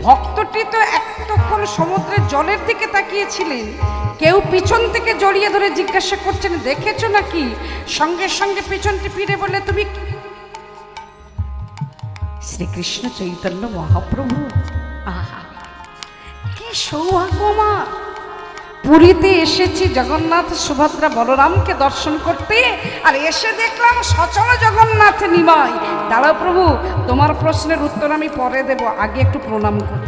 ভক্তটি তো এতক্ষণ সমুদ্রের জলের দিকে তাকিয়েছিলেন। কেউ পিছন থেকে জড়িয়ে ধরে জিজ্ঞাসা করছেন দেখেছো নাকি, সঙ্গে সঙ্গে পিছনটি ফিরে বলে তুমি শ্রীকৃষ্ণ চৈতন্য মহাপ্রভু। আহা, কি সৌভাগ্য মা! পুরীতে এসেছি জগন্নাথ সুভদ্রা বলরামকে দর্শন করতে, আর এসে দেখলাম সচল জগন্নাথ নিমাই। দাঁড়াও প্রভু, তোমার প্রশ্নের উত্তর আমি পরে দেব, আগে একটু প্রণাম করি।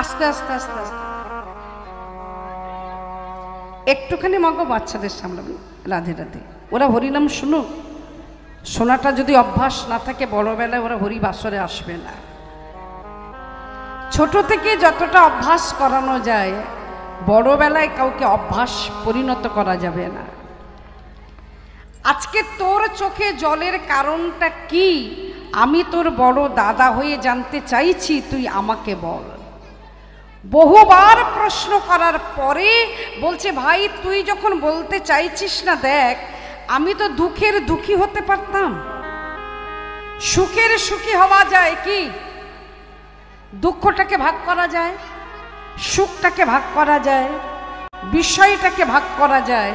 আস্তে আস্তে আস্তে আস্তে একটুখানি মগো বাচ্চাদের সামলাবেন। রাধে রাধে। ওরা হরিনাম শুনুক, শোনাটা যদি অভ্যাস না থাকে বড়বেলায় ওরা হরি বাসরে আসবে না। ছোট থেকে যতটা অভ্যাস করানো যায় বড়বেলায় কাউকে অভ্যাস পরিণত করা যাবে না। আজকে তোর চোখে জলের কারণটা কি আমি তোর বড় দাদা হয়ে জানতে চাইছি, তুই আমাকে বল। বহুবার প্রশ্ন করার পরে বলছে, ভাই তুই যখন বলতে চাইছিস না, দেখ আমি তো দুঃখের দুঃখী হতে পারতাম, সুখের সুখী হওয়া যায় কি? দুঃখটাকে ভাগ করা যায়, সুখটাকে ভাগ করা যায়, বিষয়টাকে ভাগ করা যায়।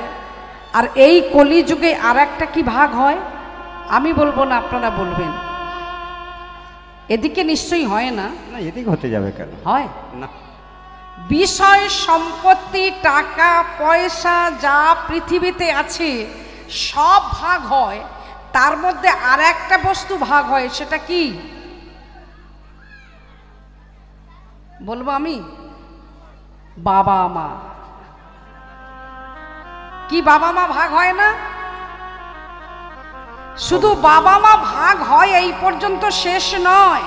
আর এই কলিযুগে আর একটা কি ভাগ হয় আমি বলবো না, আপনারা বলবেন। এদিকে নিশ্চয়ই হয় না? না, এদিকে হতে যাবে কেন? হয় না। বিষয় সম্পত্তি টাকা পয়সা যা পৃথিবীতে আছে সব ভাগ হয়, তার মধ্যে আর একটা বস্তু ভাগ হয়, সেটা কি বলবো আমি? বাবা মা। কি বাবা মা ভাগ হয় না? শুধু বাবা মা ভাগ হয় এই পর্যন্ত শেষ নয়,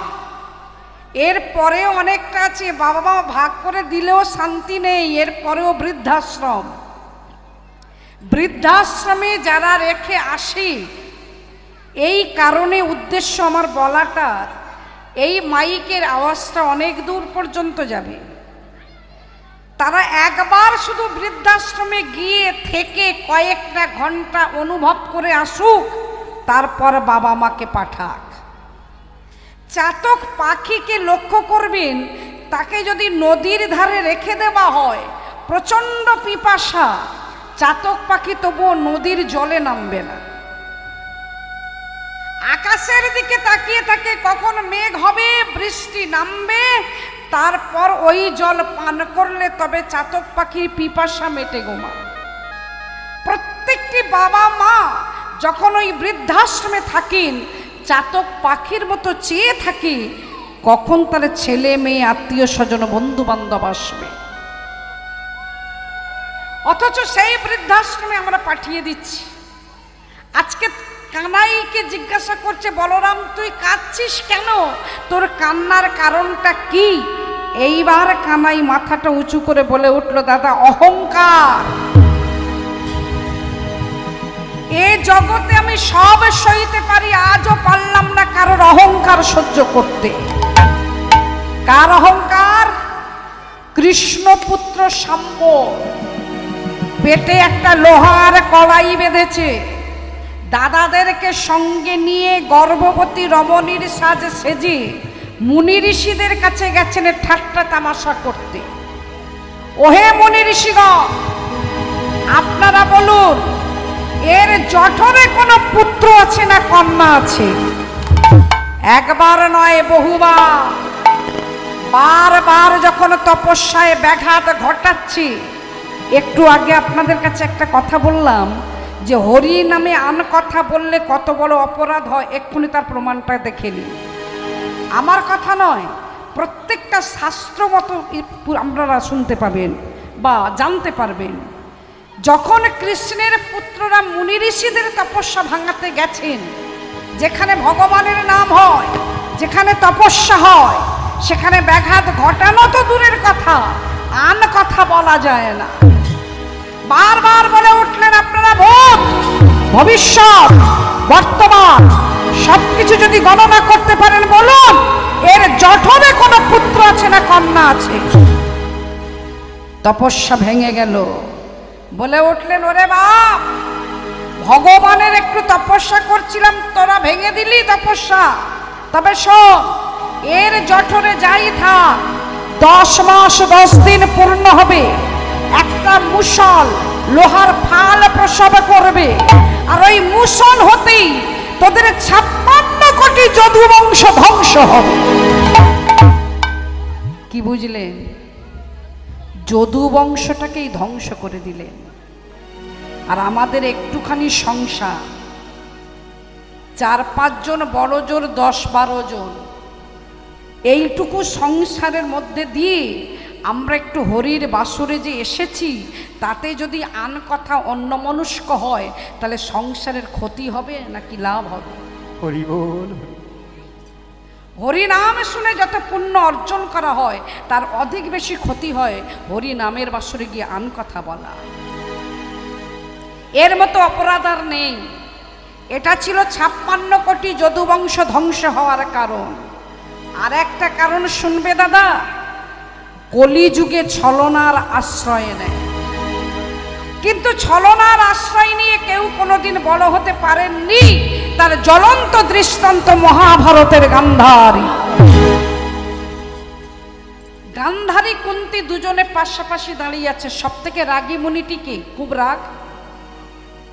এর পরেও অনেকটা আছে। বাবা মা ভাগ করে দিলেও শান্তি নেই, এর পরেও বৃদ্ধাশ্রম। বৃদ্ধাশ্রমে যারা রেখে আসে, এই কারণে উদ্দেশ্য আমার বলাটা, এই মাইকের আওয়াজটা অনেক দূর পর্যন্ত যাবে। তারা একবার শুধু বৃদ্ধাশ্রমে গিয়ে থেকে কয়েকটা ঘন্টা অনুভব করে আসুক, তারপর বাবা মাকে পাঠাক। চাতক পাখিকে লক্ষ্য করবেন, তাকে যদি নদীর ধারে রেখে দেওয়া হয়, প্রচণ্ড পিপাসা, চাতক পাখি তবুও নদীর জলে নামবে না। আকাশের দিকে তাকিয়ে থাকে কখন মেঘ হবে, বৃষ্টি নামবে, তারপর ওই জল পান করলে তবে চাতক পাখির পিপাসা মেটে গোমা। প্রত্যেকটি বাবা মা যখন ওই বৃদ্ধাশ্রমে থাকেন, চাতক পাখির মতো চেয়ে থাকে কখন তার ছেলে মেয়ে আত্মীয় স্বজন বন্ধু বান্ধব আসবে। অথচ সেই বৃদ্ধাশ্রমে আমরা পাঠিয়ে দিচ্ছি। আজকে কানাইকে জিজ্ঞাসা করছে, বলরাম তুই কাঁদছিস কেন, তোর কান্নার কারণটা কি? এইবার কানাই মাথাটা উঁচু করে বলে উঠল, দাদা অহংকার। এ জগতে আমি সব সইতে পারি, আজও পারলাম না কারোর অহংকার সহ্য করতে। কার অহংকার? কৃষ্ণপুত্র শাম্ব পেটে একটা লোহার কড়াই বেঁধেছে, দাদাদেরকে সঙ্গে নিয়ে গর্ভবতী রমণীর সাজে সেজে মুনি ঋষিদের কাছে গেছেন ঠাট্টা তামাশা করতে। ওহে মুনি ঋষিগণ, আপনারা বলুন, এর জঠরে কোনো পুত্র আছে না কন্যা আছে? একবার নয় বহুবার, বারবার যখন তপস্যায় ব্যাঘাত ঘটাচ্ছি। একটু আগে আপনাদের কাছে একটা কথা বললাম যে হরি নামে আন কথা বললে কত বড় অপরাধ হয়, এক্ষুনি তার প্রমাণটা দেখে নিন। আমার কথা নয়, প্রত্যেকটা শাস্ত্র মতো আপনারা শুনতে পাবেন বা জানতে পারবেন। যখন কৃষ্ণের পুত্ররা মুনি ঋষিদের তপস্যা ভাঙাতে গেছেন, যেখানে ভগবানের নাম হয়, যেখানে তপস্যা হয়, সেখানে ব্যাঘাত ঘটানো তো দূরের কথা, আন কথা বলা যায় না। বারবার বলে উঠলেন, আপনারা ভূত, ভবিষ্যৎ, বর্তমান সবকিছু যদি গণনা করতে পারেন বলুন, এর জঠরে কোনো পুত্র আছে না কন্যা আছে? তপস্যা ভেঙে গেল। বলে উঠলেন, ওরে বাপ, ভগবানের একটু তপস্যা করছিলাম, তোরা ভেঙে দিলি তপস্যা। তবে শোন, এর জঠরে যাই থাক, 10 মাস 10 দিন পূর্ণ হবে, একটা মুষল লোহার ফাল প্রসব করবে, আর ওই মুষল হতেই তোদের 56 কোটি যদু বংশ ধ্বংস হবে। কি বুঝলেন? যদু বংশটাকেই ধ্বংস করে দিলেন। আর আমাদের একটুখানি সংসার, 4-5 জন বড় জোর 10-12 জন, এইটুকু সংসারের মধ্যে দিয়ে আমরা একটু হরির বাসরে যে এসেছি, তাতে যদি আন কথা অন্যমনস্ক হয় তাহলে সংসারের ক্ষতি হবে নাকি লাভ হবে? হরি বল। হরি নাম শুনে যত পুণ্য অর্জন করা হয় তার অধিক বেশি ক্ষতি হয় হরি নামের বাসরে গিয়ে আন কথা বলা। এর মতো অপরাধ আর নেই। এটা ছিল 56 কোটি যদুবংশ ধ্বংস হওয়ার কারণ। আর একটা কারণ শুনবে দাদা, কলিযুগে ছলনার আশ্রয় নেয়। কিন্তু ছলনার আশ্রয় নিয়ে কেউ কোনোদিন বড় হতে পারেননি। তার জ্বলন্ত দৃষ্টান্ত মহাভারতের গান্ধারী। গান্ধারী কুন্তী দুজনে পাশাপাশি দাঁড়িয়ে আছে। সব থেকে রাগী মুনিটিকে, খুব রাগ,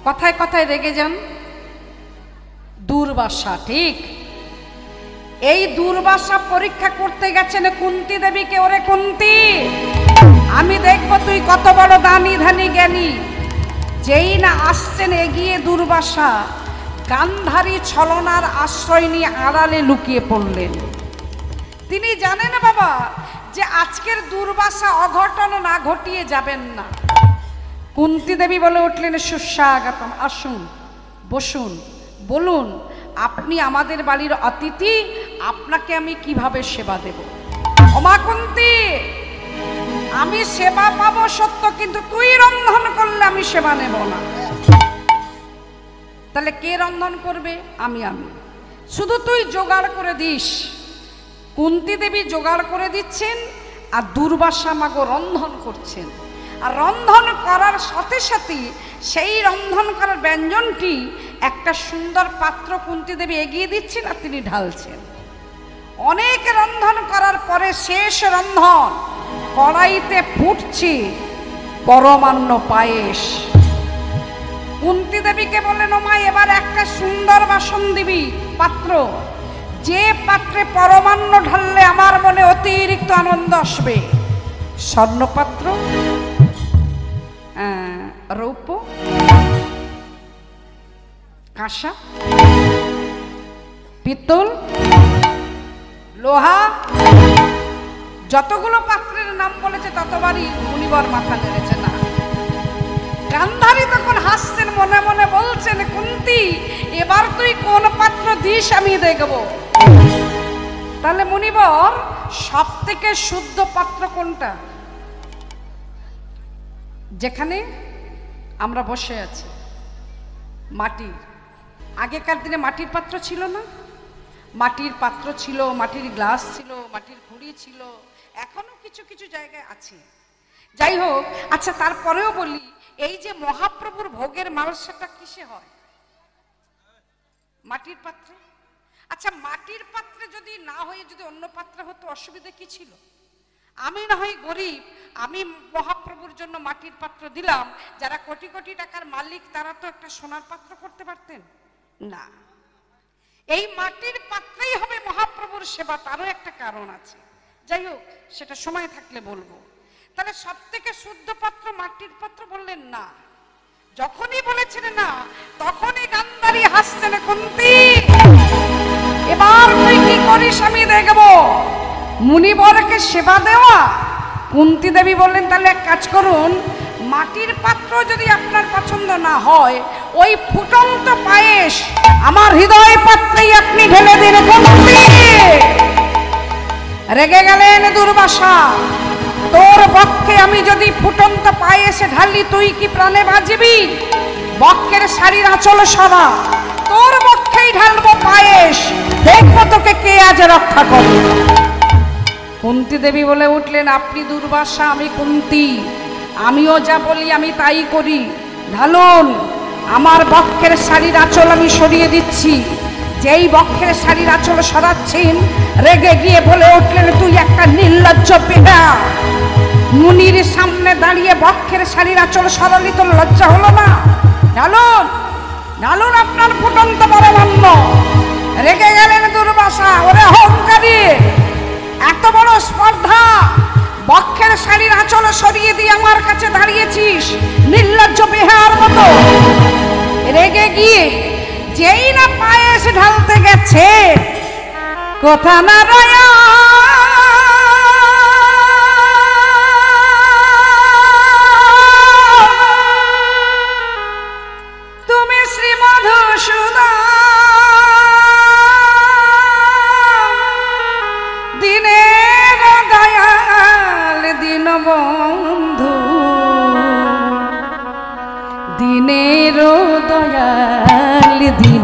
কথায় কথায় রেগে যান, দুর্বাসা। ঠিক এই দুর্বাসা পরীক্ষা করতে গেছেন কুন্তী দেবীকে, ওরে কুন্তী আমি দেখব তুই কত বড় দানি ধানি জ্ঞানী। যেই না আসছেন এগিয়ে দুর্বাসা, গান্ধারী ছলনার আশ্রয় নিয়ে আড়ালে লুকিয়ে পড়লেন। তিনি জানেন বাবা যে আজকের দুর্বাসা অঘটন না ঘটিয়ে যাবেন না। কুন্তী দেবী বলে উঠলেন, সুস্বাগতম, আসুন বসুন, বলুন আপনি আমাদের বাড়ির অতিথি, আপনাকে আমি কিভাবে সেবা দেব? ওমা কুন্তী, আমি সেবা পাবো সত্য, কিন্তু তুই রন্ধন করলে আমি সেবা নেব না। তাহলে কে রন্ধন করবে? আমি। শুধু তুই জোগাড় করে দিস। কুন্তী দেবী জোগাড় করে দিচ্ছেন আর দুর্বাসা মাগো রন্ধন করছেন। আর রন্ধন করার সাথে সাথে সেই রন্ধন করার ব্যঞ্জনটি একটা সুন্দর পাত্র কুন্তী দেবী এগিয়ে দিচ্ছেন আর তিনি ঢালছেন। অনেক রন্ধন করার পরে শেষ রন্ধন, কড়াইতে ফুটছে পরমান্ন পায়েস। কুন্তী দেবীকে বললেন, ওমা এবার একটা সুন্দর বাসন দিবি, পাত্র, যে পাত্রে পরমান্ন ঢাললে আমার মনে অতিরিক্ত আনন্দ আসবে। স্বর্ণপাত্র, রৌপ্য, কাঁসা, পিতল, লোহা, যতগুলো পাত্রের নাম বলেছে ততবারই মুনিবর মাথা নেড়েছে না। গান্ধারী তখন হাসছেন, মনে মনে বলছেন, কুন্তী এবার তুই কোন পাত্র দিস আমি দেখব। তাহলে মুনিবর, সব থেকে শুদ্ধ পাত্র কোনটা? যেখানে আমরা বসে আছি, মাটির। আগেকার দিনে মাটির পাত্র ছিল না? মাটির পাত্র ছিল, মাটির গ্লাস ছিল, মাটির ঘুড়ি ছিল, এখনো কিছু কিছু জায়গায় আছে। যাই হোক, আচ্ছা তারপরেও বলি, এই যে মহাপ্রভুর ভোগের মালসাটা কিসে হয়? মাটির পাত্রে। আচ্ছা মাটির পাত্রে যদি না হয়ে যদি অন্য পাত্রে হতো, অসুবিধা কি ছিল? আমি না হয় গরিব, আমি মহাপ্রভুর জন্য মাটির পাত্র দিলাম, যারা কোটি কোটি টাকার মালিক তারা তো একটা সোনার পাত্র করতে পারতেন না। এই মাটির পাত্রেই হবে মহাপ্রভুর সেবা, তারও একটা কারণ আছে। যাই হোক, সেটা সময় থাকলে বলবো। তাহলে সব থেকে শুদ্ধ পাত্র মাটির পাত্র বললেন না। যখনই বলেছেন না, তখনই গান্ধারী হাসছেন, কুন্তী এবার তুই কি করিস আমি দেখব। মুনিবরকে সেবা দেওয়া। কুন্তী দেবী বললেন, তাহলে এক কাজ করুন, মাটির পাত্র যদি আপনার পছন্দ না হয়, ওই ফুটন্ত পায়েস আমার হৃদয় পাত্রেই আপনি ঢেলে দিন। কুন্তী রেগে গেলেন দুর্বাসা, তোর বক্ষে আমি যদি ফুটন্ত পায়েসে ঢালি তুই কি প্রাণে বাঁচবি? বক্ষের শাড়ির আঁচল সরা, তোর বক্ষেই ঢালবো পায়েস, দেখবো তোকে কে আজ রক্ষা করে। কুন্তী দেবী বলে উঠলেন, আপনি দুর্বাসা, আমি কুন্তী, আমিও যা বলি আমি তাই করি। ঢালুন। আমার বক্ষের শাড়ির আঁচল আমি সরিয়ে দিচ্ছি। যেই বক্ষের শাড়ির আঁচল সরাচ্ছেন, রেগে গিয়ে বলে উঠলেন, তুই একটা নির্লজ্জ বেটা, মুনির সামনে দাঁড়িয়ে বক্ষের শাড়ির আঁচল সরালি, তোর লজ্জা হলো না? ঢালুন, ঢালুন আপনার ফুটন্ত পরমান্ন। রেগে গেলেন দুর্বাসা, ওরে অহংকারী, এত বড় স্পর্ধা, বক্ষের শাড়ির আঁচল সরিয়ে দিয়ে আমার কাছে দাঁড়িয়েছিস নির্লজ্জ বেহার মতো। রেগে গিয়ে যেই না পায়েস ঢালতে গেছে, কথা নারায়ণ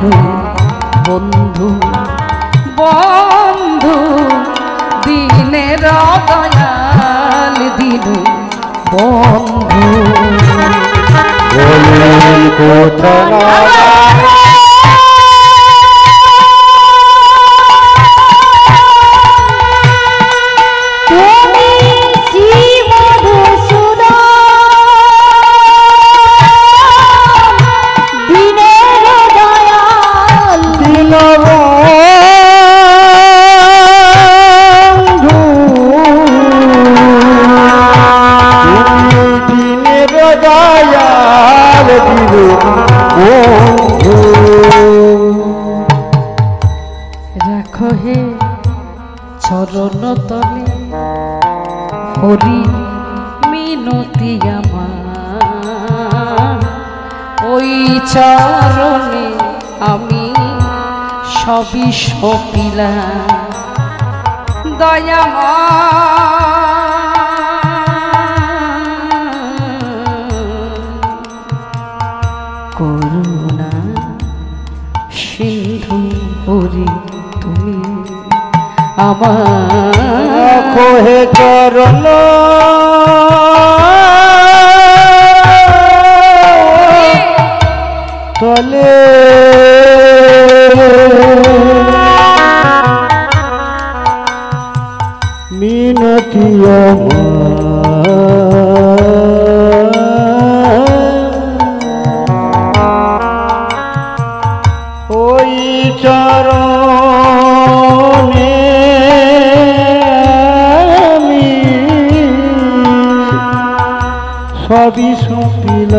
দিনু বন্ধু বন্ধু দিনের দয়াল দিনু বন্ধু বলি কোথায় তুমি শ্রী মধুসূদন দিনের দয়াল দীনবন্ধু দিনের দয়াল দীনবন্ধু রাখো হে চরণ তলে হরি মিনতি আমার ওই চরণে আমি সবই সপিলাম করুণা সিন্ধু হরি তুমি আমার কোহে চরণ তলে মিনতি ওই চরণে আমি সবই সপিলাম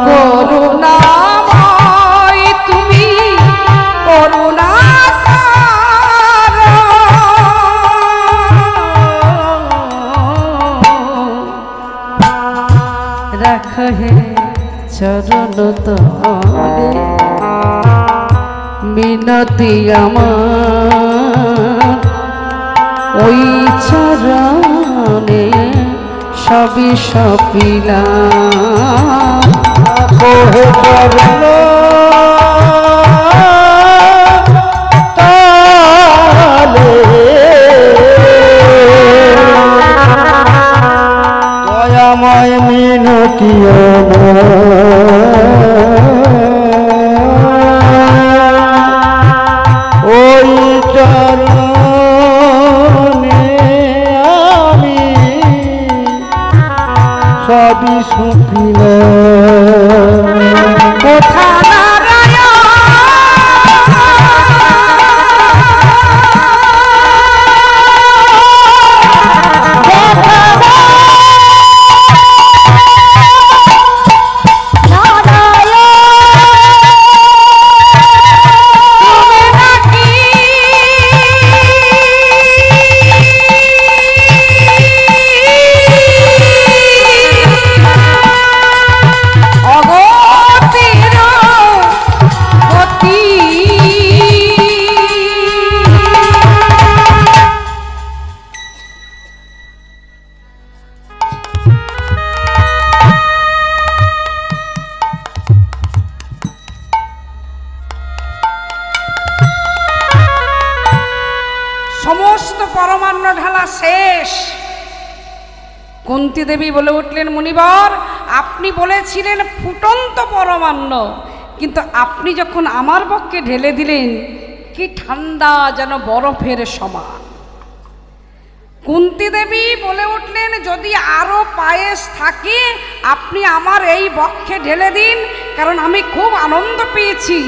করুণাময় তুমি করুণাকার রাখ হে চরণ তলে মিনতি আমার ওই চরণে সবই সপিলাম কোহে চরণ তলে দয়াময় মিনতি ওই চরণে আমি সবই সপিলাম কোথা সমস্ত পরমান্ন ঢালা শেষ। কুন্তী দেবী বলে উঠলেন, মুনিবর আপনি বলেছিলেন ফুটন্ত পরমান্ন, কিন্তু আপনি যখন আমার পক্ষে ঢেলে দিলেন কি ঠান্ডা, যেন বরফের সমান। কুন্তী দেবী বলে উঠলেন, যদি আরো পায়েস থাকে আপনি আমার এই বক্ষে ঢেলে দিন, কারণ আমি খুব আনন্দ পেয়েছি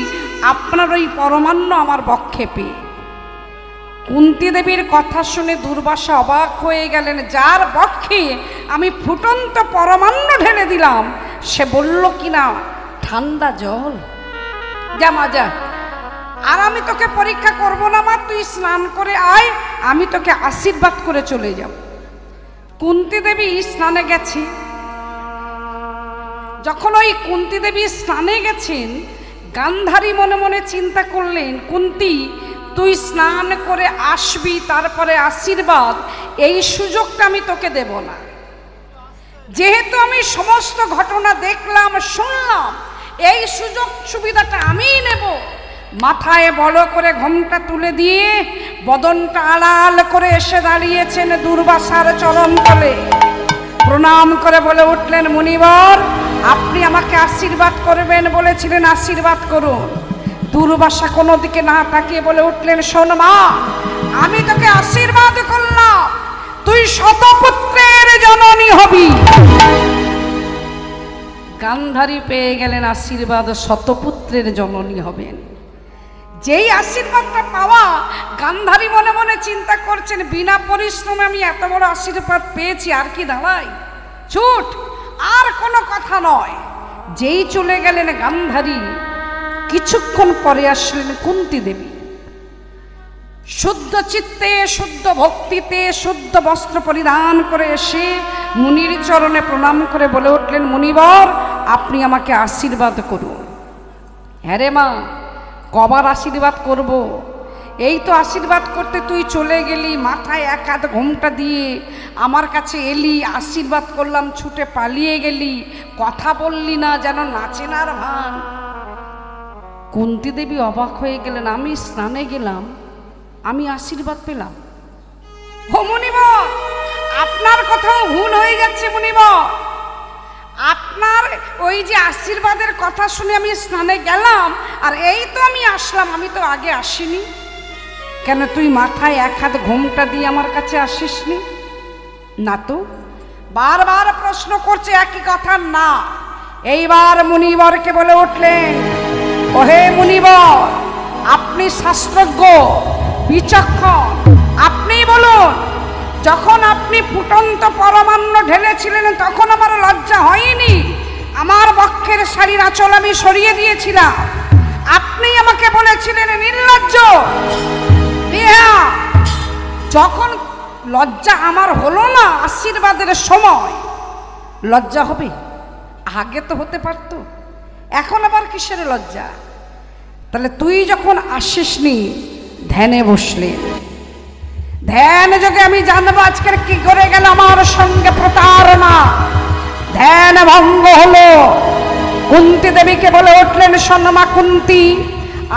আপনার ওই পরমান্ন আমার বক্ষে পেয়ে। কুন্তী দেবীর কথা শুনে দুর্বাসা অবাক হয়ে গেলেন, যার বক্ষে আমি ফুটন্ত পরমান্ন ঢেলে দিলাম সে বলল কিনা ঠান্ডা জল। যা মা যা, আর আমি তোকে পরীক্ষা করব না মা, তুই স্নান করে আয়, আমি তোকে আশীর্বাদ করে চলে যাব। কুন্তী দেবী স্নানে গেছে। যখন ওই কুন্তী দেবী স্নানে গেছেন, গান্ধারী মনে মনে চিন্তা করলেন, কুন্তী তুই স্নান করে আসবি তারপরে আশীর্বাদ, এই সুযোগটা আমি তোকে দেব না। যেহেতু আমি সমস্ত ঘটনা দেখলাম, শুনলাম, এই সুযোগ সুবিধাটা আমিই নেব। মাথায় বড় করে ঘোমটা তুলে দিয়ে বদনটা আড়াল করে এসে দাঁড়িয়েছেন দুর্বাসার চরণ তলে। প্রণাম করে বলে উঠলেন, মুনিবর, আপনি আমাকে আশীর্বাদ করবেন বলেছিলেন, আশীর্বাদ করুন। দুর্বাসা কোনো দিকে না তাকিয়ে বলে উঠলেন, শোন মা, আমি তোকে আশীর্বাদ করলাম, তুই শতপুত্রের জননী হবি। গান্ধারী পেয়ে গেলেন আশীর্বাদ, শতপুত্রের জননী হবেন। যেই আশীর্বাদটা পাওয়া, গান্ধারী মনে মনে চিন্তা করছেন, বিনা পরিশ্রমে আমি এত বড় আশীর্বাদ পেয়েছি, আর কি দাঁড়াই, ছুট, আর কোনো কথা নয়। যেই চলে গেলেন গান্ধারী, কিছুক্ষণ পরে আসলেন কুন্তী দেবী। শুদ্ধ চিত্তে, শুদ্ধ ভক্তিতে, শুদ্ধ বস্ত্র পরিধান করে এসে মুনির চরণে প্রণাম করে বলে উঠলেন, মুনিবর, আপনি আমাকে আশীর্বাদ করুন। হ্যাঁ রে মা, কবার আশীর্বাদ করব? এই তো আশীর্বাদ করতে তুই চলে গেলি, মাথায় এক হাত ঘোমটা দিয়ে আমার কাছে এলি, আশীর্বাদ করলাম, ছুটে পালিয়ে গেলি, কথা বললি না, যেন নাচেনার ভান। কুন্তী দেবী অবাক হয়ে গেলেন, আমি স্নানে গেলাম, আমি আশীর্বাদ পেলাম? ও মুনিবর, আপনার কথাও ভুল হয়ে যাচ্ছে মুনিবর। আপনার ওই যে আশীর্বাদের কথা শুনে আমি স্নানে গেলাম, আর এই তো আমি আসলাম, আমি তো আগে আসিনি। কেন তুই মাথায় এক হাত ঘোমটা দিয়ে আমার কাছে আসিসনি? না তো, বারবার প্রশ্ন করছে একই কথা না। এইবার মুনিবরকে বলে উঠলেন, ওহে মুনিবর, আপনি শাস্ত্রজ্ঞ, বিচক্ষণ, আপনি বলুন, যখন আপনি ফুটন্ত পরমান্ন ঢেলেছিলেন তখন আমার লজ্জা হয়নি? আমার বক্ষের শাড়ির আঁচল আমি সরিয়ে দিয়েছিলাম, আপনি আমাকে বলেছিলেন নির্লজ্জ। যখন লজ্জা আমার হলো না, আশীর্বাদের সময় লজ্জা হবে? আগে তো হতে পারত, এখন আবার কিসের লজ্জা? তাহলে তুই যখন আসিসনি, ধ্যানে বসলে, ধ্যান যোগে আমি জানবো আজকের কি করে গেল আমার সঙ্গে প্রতারণা। ধ্যান ভঙ্গ হলো। কুন্তী দেবীকে বলে উঠলেন, শোনমা কুন্তী,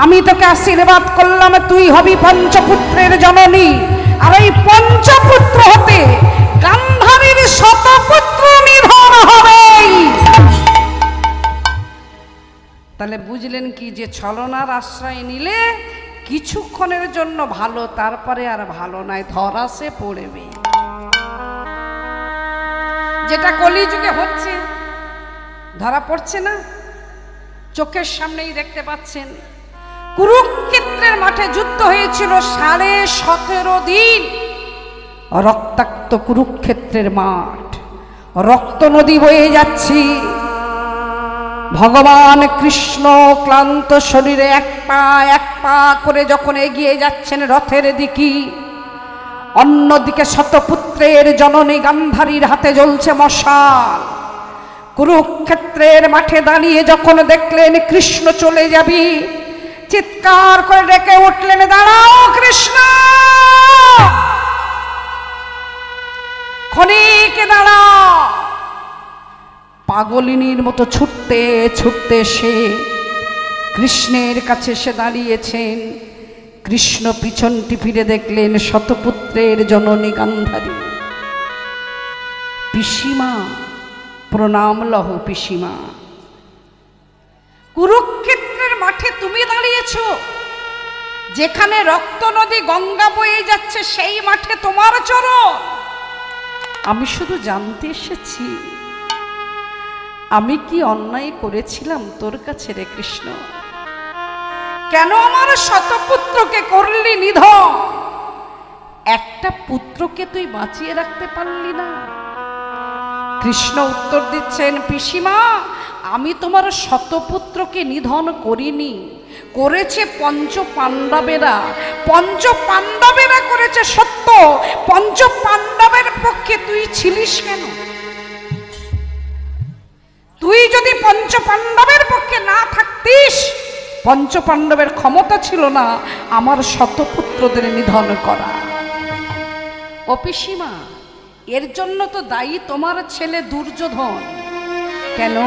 আমি তোকে আশীর্বাদ করলাম, তুই হবি পঞ্চপুত্রের জননী, আর এই পঞ্চপুত্র হতে গান্ধারীর শতপুত্র নিধন হবে। তাহলে বুঝলেন কি, যে ছলনার আশ্রয় নিলে কিছুক্ষণের জন্য ভালো, তারপরে আর ভালো নাই, ধরাসে পড়বে। যেটা কলিযুগে হচ্ছে, ধরা পড়ছে না? চোখের সামনেই দেখতে পাচ্ছেন। কুরুক্ষেত্রের মাঠে যুদ্ধ হয়েছিল 17.5 দিন। রক্তাক্ত কুরুক্ষেত্রের মাঠ, রক্ত নদী বয়ে যাচ্ছে। ভগবান কৃষ্ণ ক্লান্ত শরীরে এক পা করে যখন এগিয়ে যাচ্ছেন রথের দিকে, অন্যদিকে শতপুত্রের জননী গান্ধারীর হাতে জ্বলছে মশাল। কুরুক্ষেত্রের মাঠে দাঁড়িয়ে যখন দেখলেন কৃষ্ণ চলে যাবে, চিৎকার করে ডেকে উঠলেন, দাঁড়াও কৃষ্ণ, ক্ষণিকে দাঁড়াও। পাগলিনীর মতো ছুটতে ছুটতে সে কৃষ্ণের কাছে এসে দাঁড়িয়েছেন। কৃষ্ণ পিছনটি ফিরে দেখলেন শতপুত্রের জননী গান্ধারী। পিসিমা, প্রণাম লহ পিসিমা। কুরুক্ষেত্রের মাঠে তুমি দাঁড়িয়েছ, যেখানে রক্ত নদী গঙ্গা বয়ে যাচ্ছে, সেই মাঠে তোমার চরণ। আমি শুধু জানতে এসেছি, আমি কি অন্যায় করেছিলাম তোর কাছে রে কৃষ্ণ? কেন আমার শতপুত্রকে করলি নিধন? একটা পুত্রকে তুই বাঁচিয়ে রাখতে পারলি না? কৃষ্ণ উত্তর দিচ্ছেন, পিসিমা, আমি তোমার শতপুত্রকে নিধন করিনি, করেছে পঞ্চ পাণ্ডবেরা। পঞ্চ পাণ্ডবেরা করেছে সত্য, পঞ্চ পাণ্ডবের পক্ষে তুই ছিলিস কেন? তুই যদি পঞ্চ পাণ্ডবের পক্ষে না থাকতিস, পঞ্চ পাণ্ডবের ক্ষমতা ছিল না আমার শতপুত্রদের নিধন করা। ও পিসিমা, এর জন্য তো দায়ী তোমার ছেলে দুর্যোধন। কেন?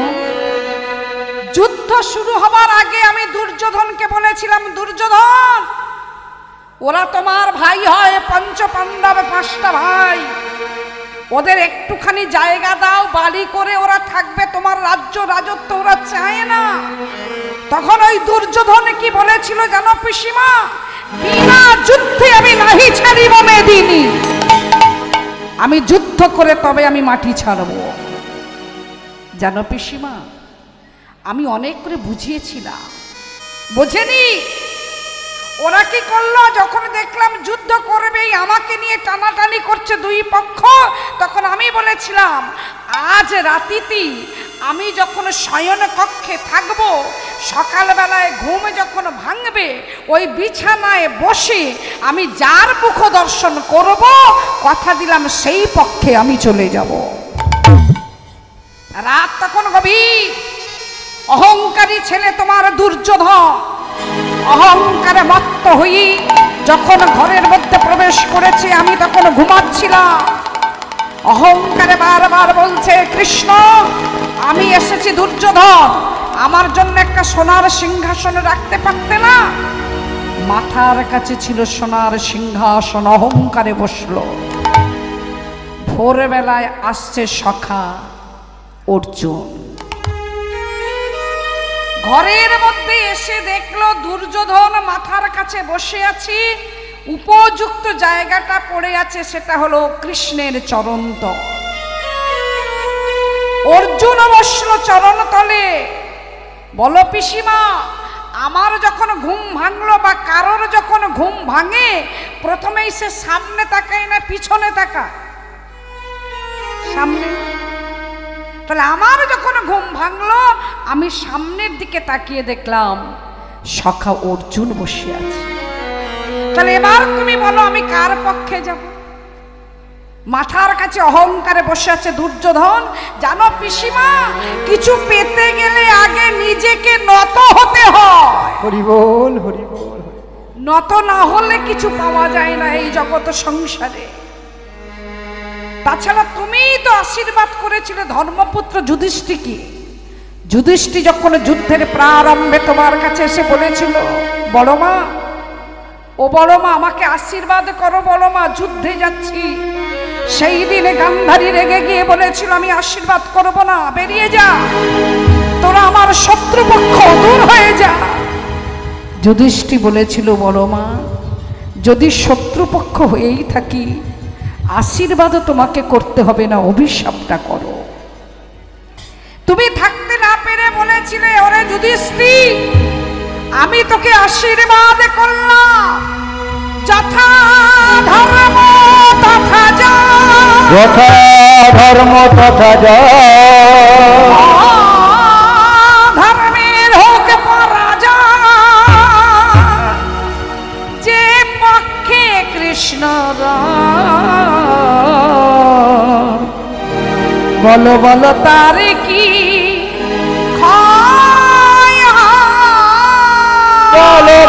যুদ্ধ শুরু হবার আগে আমি দুর্যোধনকে বলেছিলাম, দুর্যোধন ওরা তোমার ভাই হয়, পঞ্চ পাণ্ডব 5টা ভাই, ওদের একটুখানি জায়গা দাও, বাড়ি করে ওরা থাকবে, তোমার রাজ্য রাজত্ব ওরা চায় না। তখন ওই দুর্যোধন কি বলেছিল জানো পিসিমা? বিনা যুদ্ধে আমি নাহি ছাড়িব মেদিনী, আমি যুদ্ধ করে তবে আমি মাটি ছাড়ব। জানো পিসিমা, আমি অনেক করে বুঝিয়েছিলাম, বোঝেনি। ওরা কি করলো, যখন দেখলাম যুদ্ধ করবেই, আমাকে নিয়ে টানাটানি করছে দুই পক্ষ, তখন আমি বলেছিলাম আজ রাতিতে আমি যখন শয়ন কক্ষে থাকবো, সকালবেলায় ঘুম যখন ভাঙবে, ওই বিছানায় বসে আমি যার মুখ দর্শন করব, কথা দিলাম সেই পক্ষে আমি চলে যাব। রাত তখন গভীর। অহংকারী ছেলে তোমার দুর্যোধন অহংকারে মত্ত হই যখন ঘরের মধ্যে প্রবেশ করেছে, আমি তখন ঘুমাচ্ছিলাম। অহংকারে বারবার বলছে, কৃষ্ণ আমি এসেছি দুর্যোধন, আমার জন্য একটা সোনার সিংহাসন রাখতে পারতে না? মাথার কাছে ছিল সোনার সিংহাসন, অহংকারে বসলো। ভোরবেলায় আসছে সখা অর্জুন, ঘরের মধ্যে এসে দেখলো দুর্যোধন মাথার কাছে বসে আছি, উপযুক্ত জায়গাটা পড়ে আছে, সেটা হলো কৃষ্ণের চরণতল। অর্জুন বসলো চরণতলে। বলো পিসিমা, আমার যখন ঘুম ভাঙলো বা কারোর যখন ঘুম ভাঙে, প্রথমেই সে সামনে তাকায় না পিছনে তাকায়? সামনে। তাহলে আমার যখন ঘুম ভাঙলো, আমি সামনের দিকে তাকিয়ে দেখলাম সখা অর্জুন বসে আছে। তাহলে এবার তুমি বলো আমি কার পক্ষে যাব? মাথার কাছে অহংকারে বসে আছে দুর্যোধন। জানো পিসিমা, কিছু পেতে গেলে আগে নিজেকে নত হতে হয়। হরি বল, হরি বল। নত না হলে কিছু পাওয়া যায় না এই জগৎ সংসারে। তাছাড়া তুমিই তো আশীর্বাদ করেছিলে ধর্মপুত্র যুধিষ্ঠিরকে। যুধিষ্ঠির যখন যুদ্ধের প্রারম্ভে তোমার কাছে এসে বলেছিল, বড় মা, ও বড় মা আমাকে আশীর্বাদ করো, বড় মা যুদ্ধে যাচ্ছি, সেই দিনে গান্ধারী রেগে গিয়ে বলেছিল আমি আশীর্বাদ করব না, বেরিয়ে যা, তোরা আমার শত্রুপক্ষ, দূর হয়ে যা। যুধিষ্ঠির বলেছিল, বড় মা যদি শত্রুপক্ষ হয়েই থাকি, আশীর্বাদও তোমাকে করতে হবে না, অভিশাপটা করো। তুমি থাকতে না পেরে বলেছিলে, ওরে যুধিষ্ঠির আমি তোকে আশীর্বাদ করলাম, যথা ধর্ম তথা যা, যথা ধর্ম তথা যা, ধর্মের হোক পরাজয়, যে পক্ষে কৃষ্ণ বলো বলো তার কি ক্ষয়, বলো